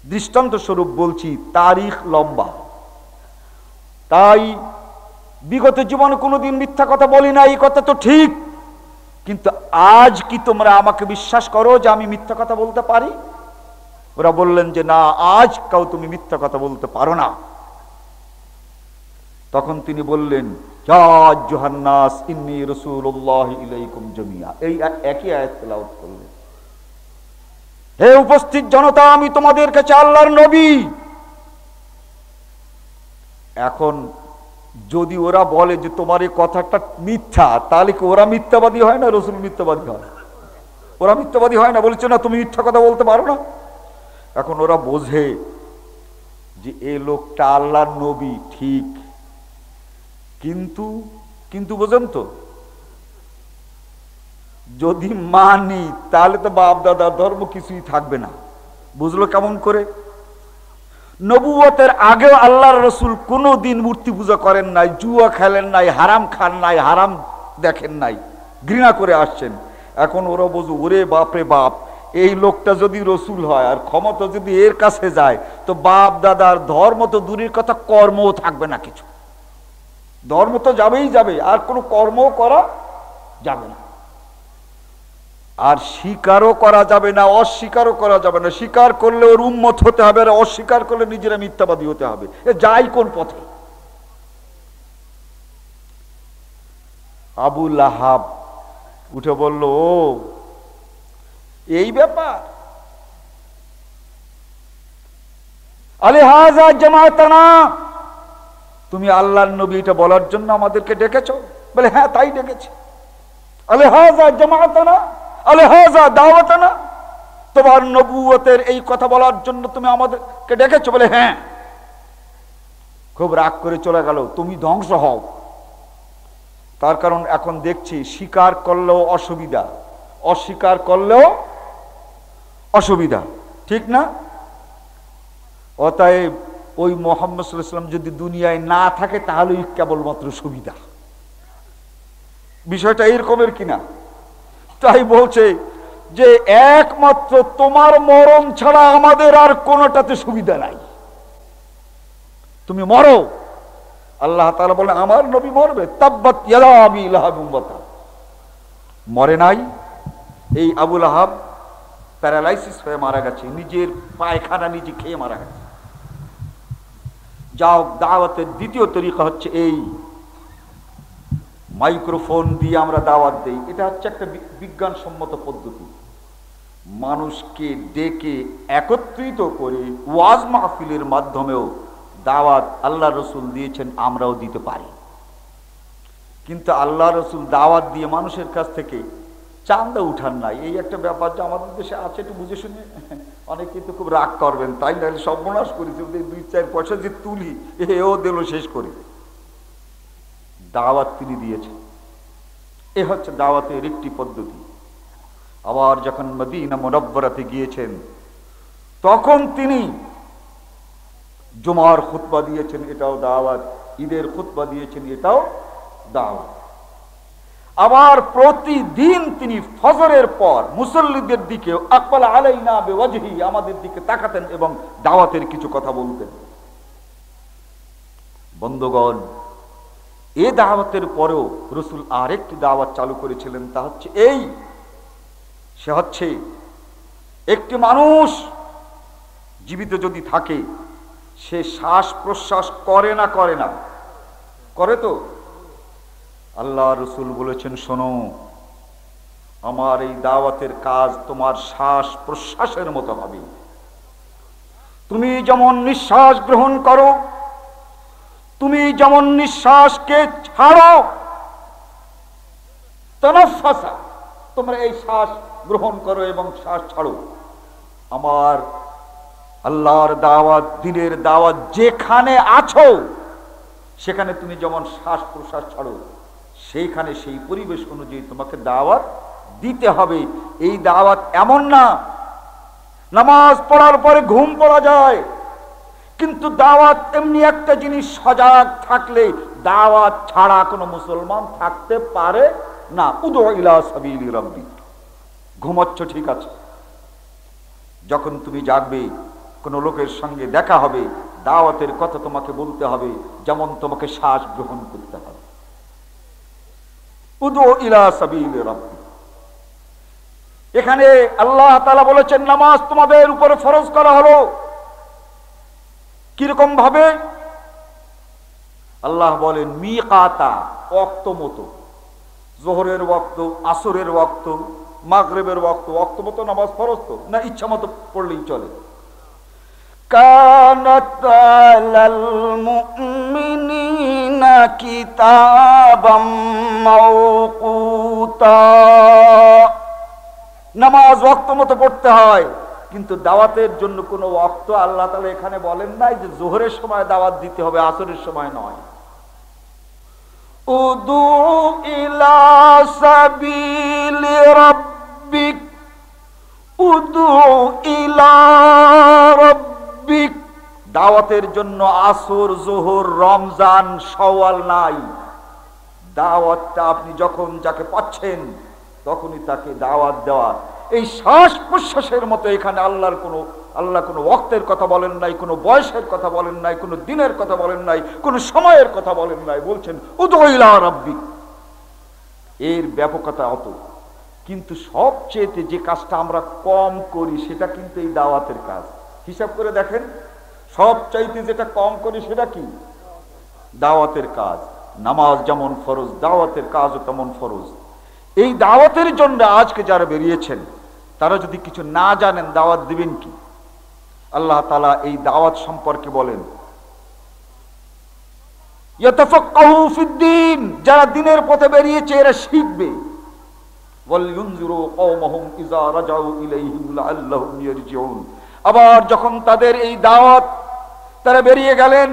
দৃষ্টান্ত স্বরূপ বলছি, তারিখ লম্বা, তাই বিগত জীবনে কোনোদিন মিথ্যা কথা বলি না, এই কথা তো ঠিক, কিন্তু আজ কি তোমরা আমাকে বিশ্বাস করো যে আমি মিথ্যা কথা বলতে পারি? ওরা বললেন যে না, আজ কাউ তুমি মিথ্যা কথা বলতে পারো না। তখন তিনি বললেন, ইয়া আইয়ুহান নাস ইন্নী রাসূলুল্লাহি ইলাইকুম জামিআ, এই একই আয়াত তেলাওয়াত করলেন। হে উপস্থিত জনতা, আমি তোমাদের কাছে আল্লাহর নবী। এখন যদি ওরা বলে যে তোমার এই কথাটা মিথ্যা, তাহলে কি ওরা মিথ্যাবাদী হয় না রাসূল মিথ্যাবাদী হয়? ওরা মিথ্যাবাদী হয় না, বলছে না তুমি মিথ্যা কথা বলতে পারো না। এখন ওরা বোঝে যে এই লোকটা আল্লাহর নবী ঠিক, কিন্তু বোঝেন তো, যদি মানি তাহলে তো বাপ দাদার ধর্ম কিছুই থাকবে না। বুঝলো কেমন করে? নবুয়তের আগেও আল্লাহর রাসূল কোনোদিন মূর্তি পূজা করেন নাই, জুয়া খেলেন নাই, হারাম খান নাই, হারাম দেখেন নাই, ঘৃণা করে আসছেন। এখন ওরা বোঝো, ওরে বাপরে বাপ, এই লোকটা যদি রসুল হয় আর ক্ষমতা যদি এর কাছে যায়, তো বাপ দাদার ধর্ম তো দূরের কথা, কর্মও থাকবে না কিছু। ধর্ম তো যাবেই যাবে, আর কোনো কর্ম করা যাবে না, আর স্বীকারও করা যাবে না, অস্বীকারও করা যাবে না। স্বীকার করলে ওর উম্মত হতে হবে, আর অস্বীকার করলে নিজেরা মিথ্যাবাদী হতে হবে। এ যাই কোন পথে। আবু লাহাব উঠে বলল, ও এই ব্যাপার, আলিহাযা জামাতানা, তুমি আল্লাহর নবী এটা বলার জন্য আমাদেরকে ডেকেছো? বলে হ্যাঁ, তাই ডেকেছি। আলিহাযা জামাতানা আলিহাযা দাওয়াতানা, তোমার নবুয়তের এই কথা বলার জন্য তুমি আমাদেরকে ডেকেছো? বলে হ্যাঁ। খুব রাগ করে চলে গেল, তুমি ধ্বংস হও। তার কারণ এখন দেখছি স্বীকার করলেও অসুবিধা, অস্বীকার করলেও অসুবিধা, ঠিক না? অতএব ওই মুহাম্মদ সাল্লাল্লাহু আলাইহি ওয়াসাল্লাম যদি দুনিয়ায় না থাকে তাহলেই কেবলমাত্র সুবিধা। বিষয়টা এইরকমের কিনা? তাই বলছে যে একমাত্র তোমার মরণ ছাড়া আমাদের আর কোনোটাতে সুবিধা নাই, তুমি মরো। আল্লাহ তাআলা বলেন আমার নবী মরবে, তাব্বাত ইয়াদা আবি লাহাবিন ওয়া তাব। মরে নাই। এই আবু লাহাব প্যারালাইসিস হয়ে মারা গেছে, নিজের পায়খানা নিজে খেয়ে মারা গেছে। যাও, দাওয়াতের দ্বিতীয় তরিকা হচ্ছে এই, মাইক্রোফোন দিয়ে আমরা দাওয়াত দেই। এটা হচ্ছে একটা বিজ্ঞানসম্মত পদ্ধতি। মানুষকে ডেকে একত্রিত করে ওয়াজ মাহফিলের মাধ্যমেও দাওয়াত আল্লাহ রসুল দিয়েছেন, আমরাও দিতে পারি। কিন্তু আল্লাহ রসুল দাওয়াত দিয়ে মানুষের কাছ থেকে চান্দা উঠান নাই। এই একটা ব্যাপার যে আমাদের দেশে আছে, একটু বুঝে শুনে। অনেকে কিন্তু খুব রাগ করবেন, তাই না? সর্বনাশ করেছে, 2-4 পয়সা যে তুলি এও দিল শেষ করে। দাওয়াত তিনি দিয়েছেন, এ হচ্ছে দাওয়াতের একটি পদ্ধতি। আবার যখন মদিনা মুনাওয়ারাতে গিয়েছেন তখন তিনি জুমার খুতবা দিয়েছেন, এটাও দাওয়াত। ঈদের খুতবা দিয়েছেন, এটাও দাওয়াত। আবার প্রতিদিন তিনি ফজরের পর মুসল্লিদের দিকে আকবাল আলাইনা বিওয়াজহি, আমাদের দিকে তাকাতেন এবং দাওয়াতের কিছু কথা বলতেন। বন্ধুগণ, এই দাওয়াতের পরেও রাসূল আরেকটি দাওয়াত চালু করেছিলেন, তা হচ্ছে এই, সে হচ্ছে একটি মানুষ জীবিত যদি থাকে সে শ্বাস প্রশ্বাস করে না করে তো? আল্লাহ রসুল বলেছেন, শোনো, আমার এই দাওয়াতের কাজ তোমার শ্বাস প্রশ্বাসের মতো হবে। তুমি যেমন নিঃশ্বাস গ্রহণ করো, তুমি যেমন নিঃশ্বাসকে ছাড়ো, তানাফাসা, তোমরা এই শ্বাস গ্রহণ করো এবং শ্বাস ছাড়ো। আমার আল্লাহর দাওয়াত, দিনের দাওয়াত যেখানে আছো সেখানে তুমি যেমন শ্বাস প্রশ্বাস ছাড়ো, সেইখানে সেই পরিবেশ অনুযায়ী তোমাকে দাওয়াত দিতে হবে। এই দাওয়াত এমন না নামাজ পড়ার পরে ঘুম পড়া যায়, কিন্তু দাওয়াত এমনি একটা জিনিস, সজাগ থাকলে দাওয়াত ছাড়া কোনো মুসলমান থাকতে পারে না। উদু ইলা সাবিলি রাব্বি, ঘুমাচ্ছ ঠিক আছে, যখন তুমি জাগবে কোনো লোকের সঙ্গে দেখা হবে, দাওয়াতের কথা তোমাকে বলতে হবে, যেমন তোমাকে শ্বাস গ্রহণ করতে হবে। উদু ইলা সাবিলি রাব্বি। এখানে আল্লাহ তাআলা বলেছেন নামাজ তোমাদের উপরে ফরজ করা হলো। কিরকম ভাবে? আল্লাহ বলেন মিকাতা, ওয়াক্ত মতো। যোহরের ওয়াক্ত, আসরের ওয়াক্ত, মাগরিবের ওয়াক্ত, ওয়াক্ত মতো নামাজ ফরজ তো না, ইচ্ছা মতো পড়লেই চলে। কানাত আলাল মুমিনিনা কিতাবাম মাওকুতা, নামাজ ওয়াক্ত মতো পড়তে হয়। কিন্তু দাওয়াতের জন্য কোনো ওয়াক্ত আল্লাহ তাআলা এখানে বলেন নাই যে যোহরের সময় দাওয়াত দিতে হবে, আসরের সময় নয়। উদু ইলা সাবিলি রাব্বিক, উদু ইলা রাব্বিক। দাওয়াতের জন্য আসর, যোহর, রমজান, শাওয়াল নাই। দাওয়াতটা আপনি যখন যাকে পাচ্ছেন তখনই তাকে দাওয়াত দেওয়া। এই শ্বাস প্রশ্বাসের মতো এখানে আল্লাহর কোনো আল্লাহ কোনো ওয়াক্তের কথা বলেন নাই, কোনো বয়সের কথা বলেন নাই, কোনো দিনের কথা বলেন নাই, কোনো সময়ের কথা বলেন নাই, বলছেন উদউ ইলা রাব্বিক। এর ব্যাপকতা অত। কিন্তু সবচেয়ে যে কাজটা আমরা কম করি সেটা কিন্তু এই দাওয়াতের কাজ। হিসাব করে দেখেন, সবচাইতে যেটা কম করি সেটা কি? দাওয়াতের কাজ। নামাজ যেমন ফরজ, দাওয়াতের কাজও তেমন ফরজ। এই দাওয়াতের জন্য আজকে যারা বেরিয়েছেন তারা যদি কিছু না জানেন দাওয়াত দিবেন কি? আল্লাহ তাআলা এই দাওয়াত সম্পর্কে বলেন, ইয়াতাফাক্কাহু ফিদ্দীন, যারা দ্বীনের পথে বেরিয়েছে এরা শিখবে। ওয়ালইউনযিরু কওমাহুম ইযা রাজাউ ইলাইহিম লাআল্লাহুম ইয়ারজিউন। আবার যখন তাদের এই দাওয়াত, তারা বেরিয়ে গেলেন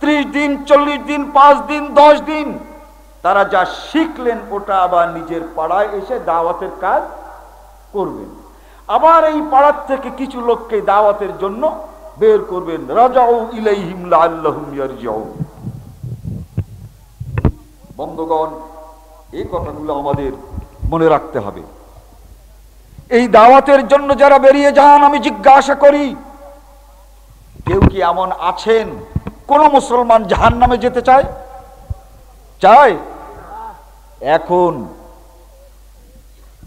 30 দিন, 40 দিন, 5 দিন, 10 দিন, তারা যা শিখলেন ওটা আবার নিজের পাড়ায় এসে দাওয়াতের কাজ করবেন। আবার এই পাড়ার থেকে কিছু লোককে দাওয়াতের জন্য বের করবেন। রাজাউ ইলাইহিম লাআল্লাহুম ইয়ারজিউন। বন্ধুগণ, এই কথাগুলো আমাদের মনে রাখতে হবে। এই দাওয়াতের জন্য যারা বেরিয়ে যান, আমি জিজ্ঞাসা করি, কেউ কি এমন আছেন কোন মুসলমান জাহান্নামে যেতে চায়? চায়? এখন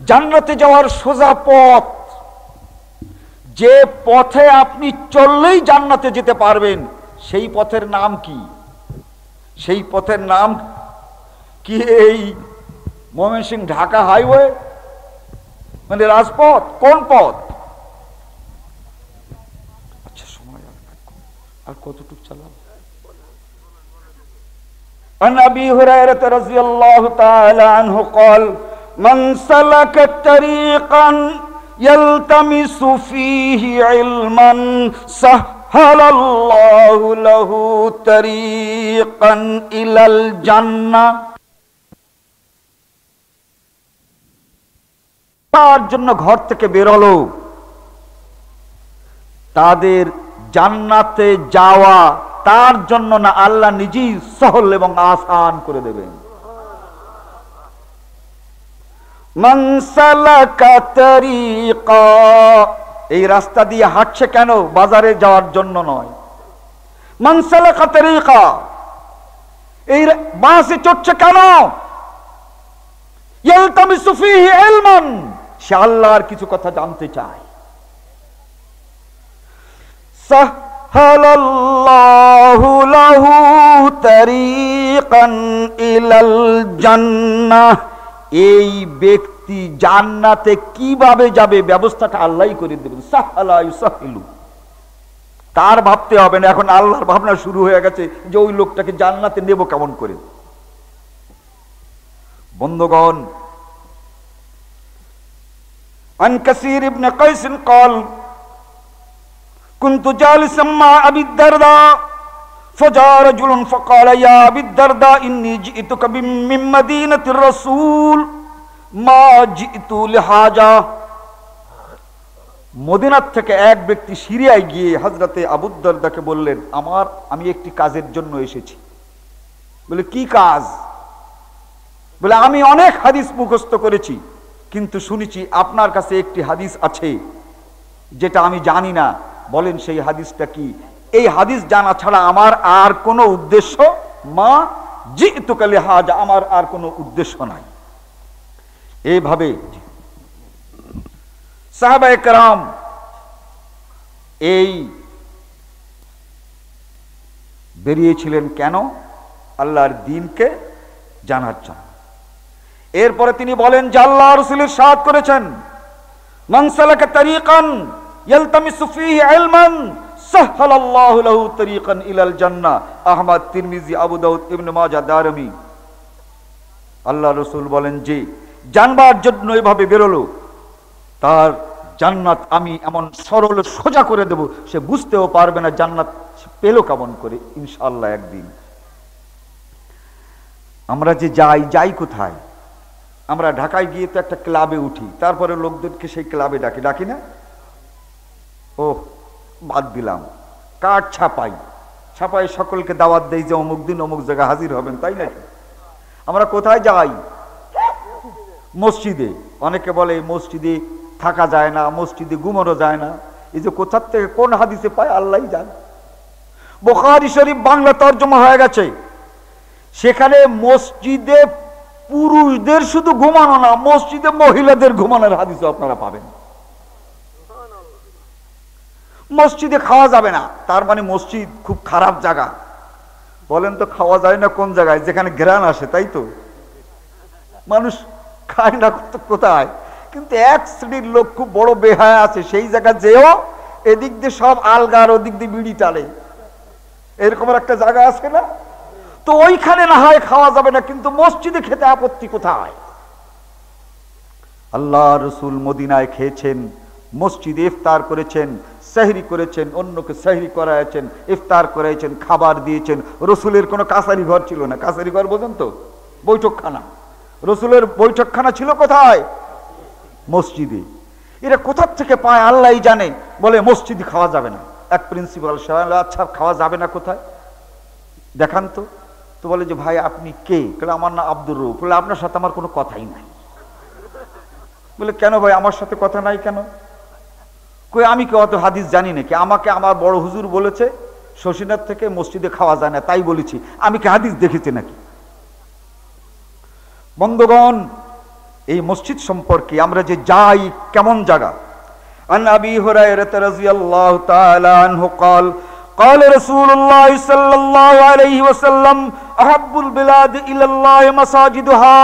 জান্নাতে যাওয়ার সোজা পথ, যে পথে আপনি চললেই জান্নাতে যেতে পারবেন, সেই পথের নাম কি? সেই পথের নাম কি? এই ময়মনসিংহ ঢাকা হাইওয়ে, মানে রাজপথ? কোন পথ? আচ্ছা, সময় আর কতটুকু চালাম? عن أبي هريرة رضي الله تعالى عنه قال من سلك طريقا يلتمس فيه علما سهل الله له طريقا إلى الجنة। তার জন্য ঘর থেকে বের হলো, তাদের জান্নাতে যাওয়া তার জন্য না, আল্লাহ নিজেই সহল এবং আসান করে দেবেন। মান সালাকা তারিকা, এই রাস্তা দিয়ে হাঁটছে কেন? বাজারে যাওয়ার জন্য নয়। মান সালাকা তারিকা, এই বাসে চড়ছে কেন? ইয়ালতামিসু ফীহি ইলমান, সে আল্লাহর কিছু কথা জানতে চায়। সাহালাল্লাহু লাহু তারিকান ইলাল জান্নাহ, এই ব্যক্তি জান্নাতে কিভাবে যাবে ব্যবস্থাটা আল্লাহই করে দেবেন। সাহালা ইউসাহিলু, তার ভাবতে হবে না, এখন আল্লাহর ভাবনা শুরু হয়ে গেছে যে ওই লোকটাকে জান্নাতে নেব কেমন করে। বন্ধুগণ, عن كثير بن قيس قال كنت جالسا مع أبي الدرداء فجاء رجل فقال يا أبي الدرداء إني جئتك من مدينة الرسول ما جئت لحاجة। মদিনা থেকে এক ব্যক্তি সিরিয়ায় গিয়ে হযরতে আবু দারদাকে বললেন, আমি একটি কাজের জন্য এসেছি। বলে, কি কাজ? বলে, আমি অনেক হাদিস মুখস্থ করেছি, কিন্তু শুনেছি আপনার কাছে একটি হাদিস আছে যেটা আমি জানি না। বলেন সেই হাদিসটা কি? এই হাদিস জানা ছাড়া আমার আর কোনো উদ্দেশ্য, মা জিতুকা লিহাজা, আমার আর কোনো উদ্দেশ্য নাই। এইভাবে সাহাবায়ে কেরাম এই বেরিয়েছিলেন কেন? আল্লাহর দ্বীনকে জানার জন্য। এরপরে তিনি বলেন যে আল্লাহ রাসূল ইরশাদ করেছেন, মান সালাকা তারিকান ইয়ালতামিসু ফীহি ইলমান সাহালাল্লাহু লাহু তারিকান ইলাল জান্নাহ। আহমদ, তিরমিজি, আবু দাউদ, ইবনে মাজাহ, দারমি। আল্লাহ রাসূল বলেন যে জানবার জন্য এভাবে বেরোলো, তার জান্নাত আমি এমন সরল সোজা করে দেব, সে বুঝতেও পারবে না জান্নাত পেল কেমন করে। ইনশাআল্লাহ একদিন আমরা যে যাই কোথায়? আমরা ঢাকায় গিয়ে তো একটা ক্লাবে উঠি, তারপরে লোকদেরকে সেই ক্লাবে ডাকি না? ও বাদ দিলাম, কার্ড ছাপাই সকলকে দাওয়াত দেই যে অমুক দিন অমুক জায়গায় হাজির হবেন, তাই নাকি? আমরা কোথায় যাই? মসজিদে। অনেকে বলে মসজিদে থাকা যায় না, মসজিদে ঘুমানো যায় না। এই যে কোথা থেকে কোন হাদিসে পায় আল্লাহই জানে। বুখারী শরীফ বাংলা তরজমা হয়ে গেছে, সেখানে মসজিদে পুরুষদের শুধু ঘুমানো না, মসজিদে মহিলাদের ঘুমানোর হাদিসও আপনারা পাবেন। মসজিদে খাওয়া যাবে না, তার মানে মসজিদ খুব খারাপ জায়গা। বলেন তো খাওয়া যায় না কোন জায়গায়? যেখানে ঘ্রাণ আসে, তাই তো। মানুষ খায় না কোথায়? কিন্তু এক শ্রেণীর লোক খুব বড় বেহায়া আছে, সেই জায়গা যেও এদিক দিয়ে সব আলগার, ওদিক দিয়ে বিড়ি টানে, এরকম একটা জায়গা আছে না? তো ওইখানে না হয় খাওয়া যাবে না, কিন্তু মসজিদে খেতে আপত্তি কোথায়? আল্লাহ রসুল মদিনায় খেয়েছেন, মসজিদে ইফতার করেছেন, সেহরি করেছেন, অন্যকে সেহরি করাইছেন, ইফতার করাইছেন, খাবার দিয়েছেন। রসুলের কোনো কাছারি ঘর ছিল না। কাছারি ঘর বোঝেন তো? বৈঠকখানা। রসুলের বৈঠকখানা ছিল কোথায়? মসজিদে। এরা কোথা থেকে পায় আল্লাহই জানে। বলে মসজিদে খাওয়া যাবে না। এক প্রিন্সিপাল সাহেব, আচ্ছা খাওয়া যাবে না কোথায় দেখান তো। তো বলে যে ভাই আপনি কে? আমার নাম আব্দুর রউফ। বলে আপনার সাথে আমার কোনো কথাই নাই। বলে কেন ভাই আমার সাথে কথা নাই কেন? কই আমি কি অত হাদিস জানি নাকি? আমাকে আমার বড় হুজুর বলেছে শশীনাথ থেকে মসজিদে খাওয়া যায় না, তাই বলেছি। আমি কি হাদিস দেখেছি নাকি? বন্ধুগণ, এই মসজিদ সম্পর্কে আমরা যে যাই কেমন জায়গা। আন আবি হুরায়রা রাদিয়াল্লাহু তাআলা আনহু قال قال رسول الله صلى الله عليه وسلم احب البلاد الى الله مساجدها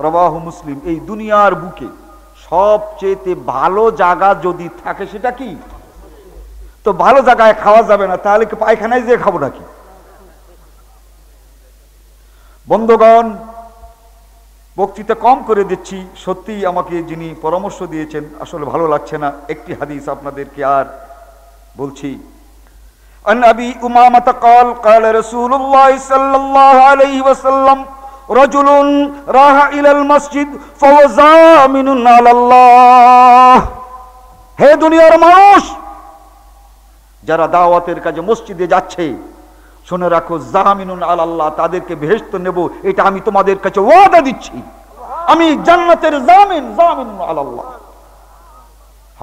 রাওয়াহু মুসলিম। এই দুনিয়ার বুকে সবচেয়ে ভালো জায়গা যদি থাকে সেটা কি? তো ভালো জায়গায় খাওয়া যাবে না, তাহলে কি পায়খানায় যেয়ে খাবো নাকি? বন্ধুগণ, বক্তৃতা কম করে দিচ্ছি, সত্যি আমাকে যিনি পরামর্শ দিয়েছেন আসলে ভালো লাগছে না। একটি হাদিস আপনাদেরকে আর বলছি। আন আবি উমামা قال قال رسول الله صلى الله عليه وسلم رجل راح الى المسجد فهو ضامن على الله। হে দুনিয়ার মানুষ, যারা দাওয়াতের কাজে মসজিদে যাচ্ছে, শুনে রাখো জামিনুন আলাল্লাহ, তাদেরকে বেহেশত নেব, এটা আমি তোমাদের কাছে ওয়াদা দিচ্ছি। আমি জান্নাতের জামিন, জামিনুন আলাল্লাহ।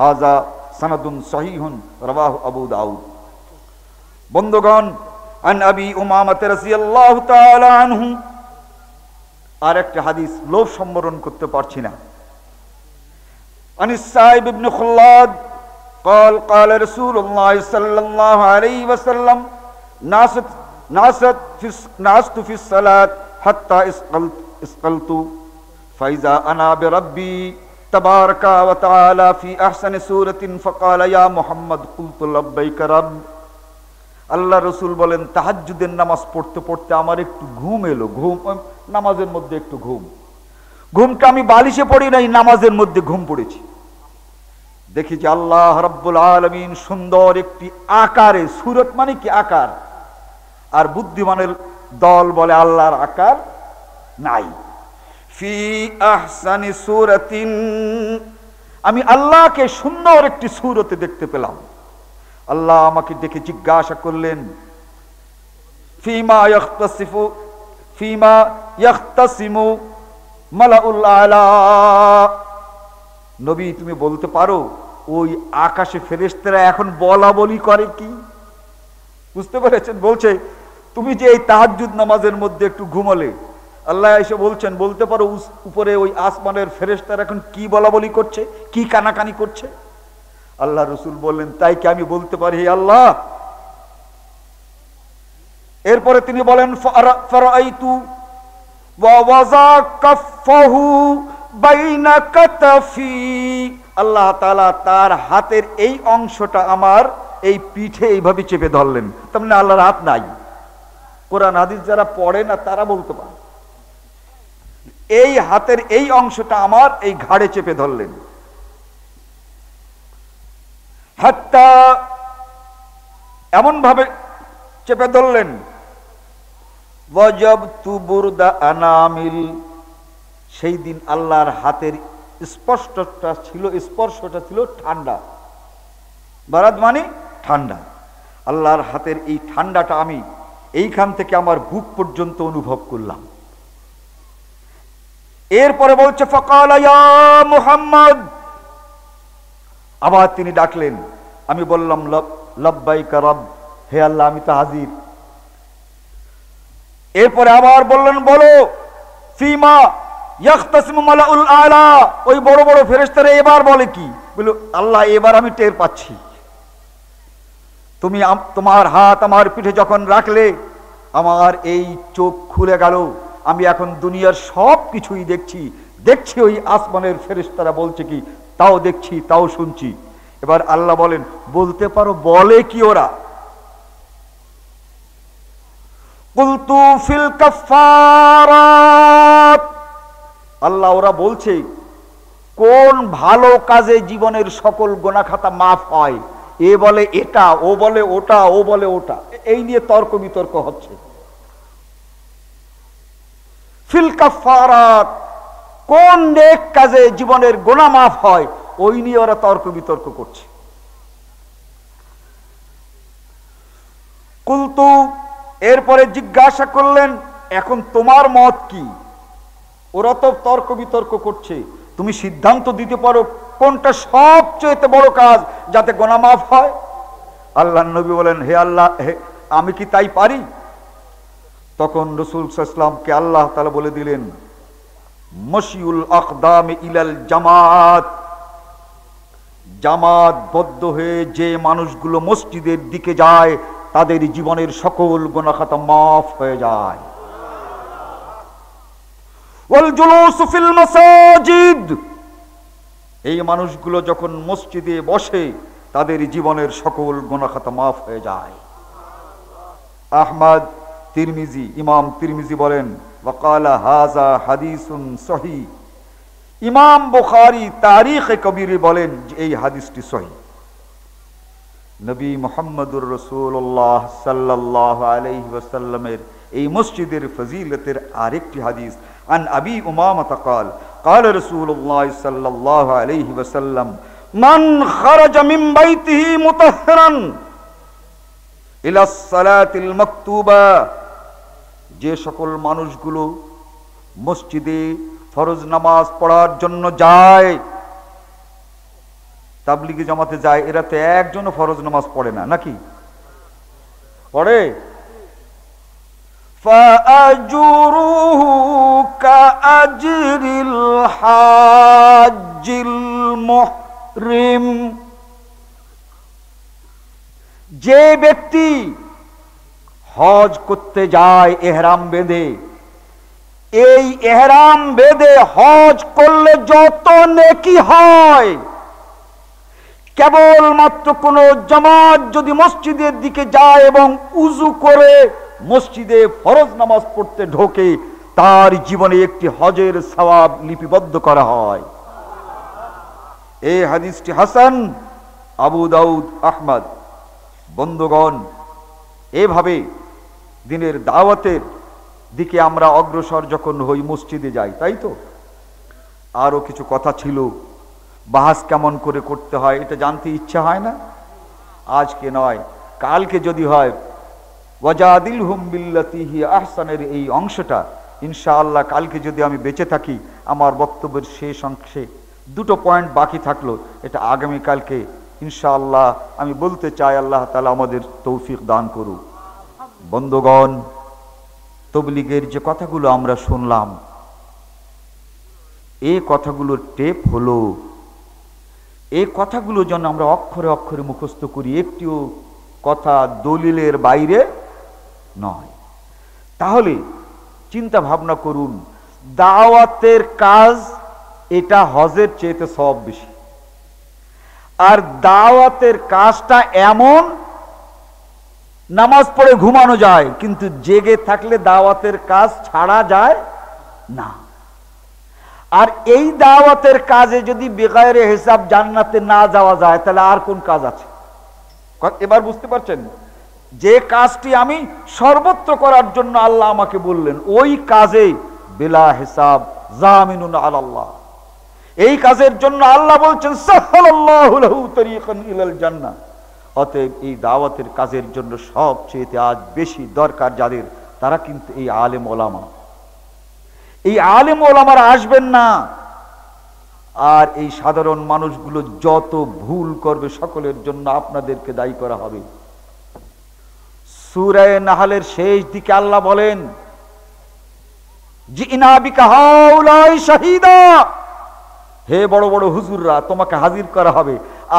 হাযা সানাদুন সহিহুন রাওয়াহু আবু দাউদ। বন্ধুগণ, আন আবি উমামা রাদিয়াল্লাহু তাআলা আনহু, আর একটা হাদিস লোভ সম্বরণ করতে পারছি না। আনিস সাইব ইবনে খুল্লাদ قال قال رسول الله صلى الله عليه وسلم ناست في الصلاة حتى اسقلت فإذا أنا بربي تبارك وتعالى في أحسن سورة فقال يا محمد قلت لبيك رب। আল্লাহ রসুল বলেন, তাহাজ্জুদের নামাজ পড়তে পড়তে আমার একটু ঘুম এলো। ঘুম নামাজের মধ্যে একটু ঘুমটা আমি বালিশে পড়ি নাই, নামাজের মধ্যে ঘুম পড়েছি। দেখি যে আল্লাহ রাব্বুল আলামিন সুন্দর একটি আকারে, সূরত মানে কি আকার, আর বুদ্ধিমানের দল বলে আল্লাহর আকার নাই। ফি আহসানি সূরাতিন, আমি আল্লাহকে সুন্দর একটি সূরতে দেখতে পেলাম। আল্লাহ আমাকে দেখে জিজ্ঞাসা করলেন, ফিমা ইয়াখতাসিমু মালাউল আলা। নবী, তুমি বলতে পারো ওই আকাশে ফেরেশতারা এখন বলা বলি করে কি? বুঝতে পেরেছেন? বলছে তুমি যে এই তাহাজ্জুদ নামাজের মধ্যে একটু ঘুমালে, আল্লাহ এসে বলছেন বলতে পারো উপরে ওই আসমানের ফেরেশতারা এখন কি বলা বলি করছে, কি কানাকানি করছে? আল্লাহ রসুল বললেন, তাই কি আমি বলতে পারি হে আল্লাহ? এরপরে তিনি বলেন, ফারাআইতু ওয়া ওয়াজা কাফফাহু বাইনা কাতাফি। আল্লাহ তাআলা তার হাতের এই অংশটা আমার এই পিঠে এইভাবে চেপে ধরলেন। তার মানে আল্লাহর হাত নাই। কোরআন হাদিস যারা পড়ে না তারা বলতে পারে, এই হাতের এই অংশটা আমার এই ঘাড়ে চেপে ধরলেন। হাত্তা, এমন ভাবে চেপে ধরলেন, ওয়াজাবতু বুরদা আনামিল। সেই দিন আল্লাহর হাতের স্পর্শটা ছিল ঠান্ডা। বারাদ মানে ঠান্ডা। আল্লাহর হাতের এই ঠান্ডাটা আমি এইখান থেকে আমার বুক পর্যন্ত অনুভব করলাম। এরপরে বলছে, ফাকালা ইয়া মুহাম্মদ আবার তিনি ডাকলেন, আমি বললাম লব্বাইকা রব, হে আল্লাহ আমি তো হাজির। এরপরে আবার বললেন, বলো ফিমা ইয়াখতাসিমু মালাউল আলা, ওই বড় বড় ফেরেশতারা এবার বলে কি? বলে আল্লাহ এবার আমি টের পাচ্ছি, তুমি তোমার হাত আমার পিঠে যখন রাখলে আমার এই চোখ খুলে গেল, আমি এখন দুনিয়ার সব কিছুই দেখছি ওই আসমানের ফেরেশতারা বলছে কি তাও দেখছি, তাও শুনছি। এবার আল্লাহ বলেন, বলতে পারো বলে কি ওরা? কুলতু ফিল কাফফারাত, আল্লাহ ওরা বলছে কোন ভালো কাজে জীবনের সকল গুনাহ খাতা মাফ হয়। এ বলে এটা, ও বলে ওটা, ও বলে ওটা, এই নিয়ে তর্ক বিতর্ক হচ্ছে। ফিল কাফফারাত, কোন নেক কাজে জীবনের গুনাহ মাফ হয়, ওই নিয়ে ওরা তর্ক বিতর্ক করছে। কুলতু, এরপরে জিজ্ঞাসা করলেন, এখন তোমার মত কি? ওরা তো তর্ক বিতর্ক করছে, তুমি সিদ্ধান্ত দিতে পারো কোনটা সবচেয়ে বড় কাজ যাতে গুনাহ মাফ হয়? আল্লাহর নবী বলেন, হে আল্লাহ, আমি কি তাই পারি? তখন রাসূল সাল্লাল্লাহু আলাইহি ওয়াসাল্লামকে আল্লাহ তাআলা বলে দিলেন, মশিউল আকদাম ইলাল জামাত, জামাতবদ্ধ হয়ে যে মানুষগুলো মসজিদের দিকে যায় তাদের জীবনের সকল গুনাহ খাতা মাফ হয়ে যায়। ওয়াল জুলুস ফিল মাসাজিদ, এই মানুষগুলো যখন মসজিদে বসে তাদের জীবনের সকল গুনাহ খাতা মাফ হয়ে যায়। আহমদ, তিরমিজি, ইমাম তিরমিজি বলেন ওয়াকালা হাযা হাদিসুন সহিহ। ইমাম বুখারী তারিখে কবিরে বলেন যে এই হাদিসটি সহিহ। নবী মুহাম্মদুর রাসূলুল্লাহ সাল্লাল্লাহু আলাইহি ওয়াসাল্লামের এই মসজিদের ফজিলতের আরেকটি হাদিস, আন আবি উমামা قال قال رسول الله صلى الله عليه وسلم من خرج من بيته مطهرا الى الصلاه المكتوبه, যে সকল মানুষগুলো মসজিদে ফরজ নামাজ পড়ার জন্য যায়, তাবলিগি জামাতে যায়, এরা তো একজনও ফরজ নামাজ পড়ে না, নাকি পড়ে? فأجره كأجر الحاج المحرم, যে ব্যক্তি হজ করতে যায় ইহরাম বেঁধে, এই ইহরাম বেঁধে হজ করলে যত নেকি হয়, কেবলমাত্র কোন জামাত যদি মসজিদের দিকে যায় এবং উযু করে মসজিদে ফরজ নামাজ পড়তে ঢোকে, তার জীবনে একটি হজের সওয়াব লিপিবদ্ধ করা হয়। এই হাদিসটি হাসান, আবু দাউদ, আহমদ। বন্ধুগণ, এভাবে দিনের দাওয়াতের দিকে আমরা অগ্রসর যখন হই, মসজিদে যাই, তাই তো? আরো কিছু কথা ছিল, বাহাস কেমন করে করতে হয় এটা জানতে ইচ্ছা হয় না? আজকে নয়, কালকে যদি হয়, ওয়াজাদিলহুম বিল্লাতি হিয়া আহসানের এই অংশটা ইনশাআল্লাহ কালকে যদি আমি বেঁচে থাকি, আমার বক্তব্যের শেষ অংশে দুটো পয়েন্ট বাকি থাকলো, এটা আগামী কালকে ইনশাআল্লাহ আমি বলতে চাই। আল্লাহ তাআলা আমাদের তৌফিক দান করুক। বন্ধুগণ, তাবলীগের যে কথাগুলো আমরা শুনলাম, এই কথাগুলোর টেপ হলো, এই কথাগুলো যেন আমরা অক্ষরে অক্ষরে মুখস্থ করি, একটিও কথা দলিলের বাইরে নয়। তাহলে চিন্তা ভাবনা করুন, দাওয়াতের কাজ এটা হজের চেয়ে সওয়াব বেশি। আর দাওয়াতের কাজটা এমন, নামাজ পড়ে ঘুমানো যায়, কিন্তু জেগে থাকলে দাওয়াতের কাজ ছাড়া যায় না। আর এই দাওয়াতের কাজে যদি বেগায়রে হিসাব জান্নাতে না যাওয়া যায়, তাহলে আর কোন কাজ আছে? এবার বুঝতে পারছেন? যে কাজটি আমি সর্বত্র করার জন্য আল্লাহ আমাকে বললেন, ওই কাজে বিলা হিসাব জামিনুন আলাল্লাহ, এই কাজের জন্য আল্লাহ বলছেন সাহালাল্লাহু লাহু তারিকান ইলাল জান্নাহ। অতএব এই দাওয়াতের কাজের জন্য সবচেয়ে আজ বেশি দরকার যাদের, তারা কিন্তু এই আলেম ওলামা। এই আলেম ওলামারা আসবেন না, আর এই সাধারণ মানুষগুলো যত ভুল করবে সকলের জন্য আপনাদেরকে দায়ী করা হবে। সূরা নাহলের শেষ দিকে আল্লাহ বলেন, জিনা বিকা হাউলাই শাহিদা, হে বড় বড় হুজুররা, তোমাকে হাজির করা হবে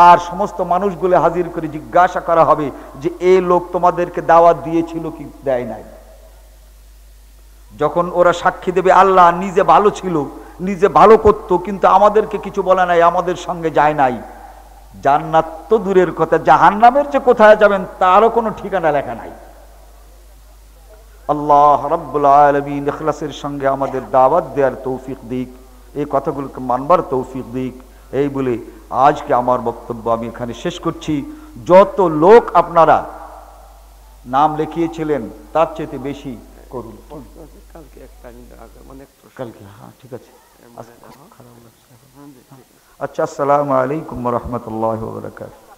আর সমস্ত মানুষগুলো হাজির করে জিজ্ঞাসা করা হবে যে এই লোক তোমাদেরকে দাওয়াত দিয়েছিল কি দেয় নাই। যখন ওরা সাক্ষী দেবে আল্লাহ নিজে ভালো ছিল, নিজে ভালো করতো, কিন্তু আমাদেরকে কিছু বলে নাই, আমাদের সঙ্গে যায় নাই। জান্নাত তো দূরের কথা, জাহান্নামের যে কোথায় যাবেন তারও কোনো ঠিকানা লেখা নাই। আল্লাহ রাব্বুল আলামিন ইখলাসের সঙ্গে আমাদের দাওয়াত দেওয়ার তৌফিক দিক, এই কথাগুলোকে মানবার তৌফিক দিক। এই বলে আজকে আমার বক্তব্য আমি এখানে শেষ করছি। যত লোক আপনারা নাম লিখিয়েছিলেন তার চেয়ে বেশি করুন। কালকে, হ্যাঁ ঠিক আছে। আচ্ছা, আসসালামু আলাইকুম ওয়া রাহমাতুল্লাহি ওয়া বারাকাতুহু।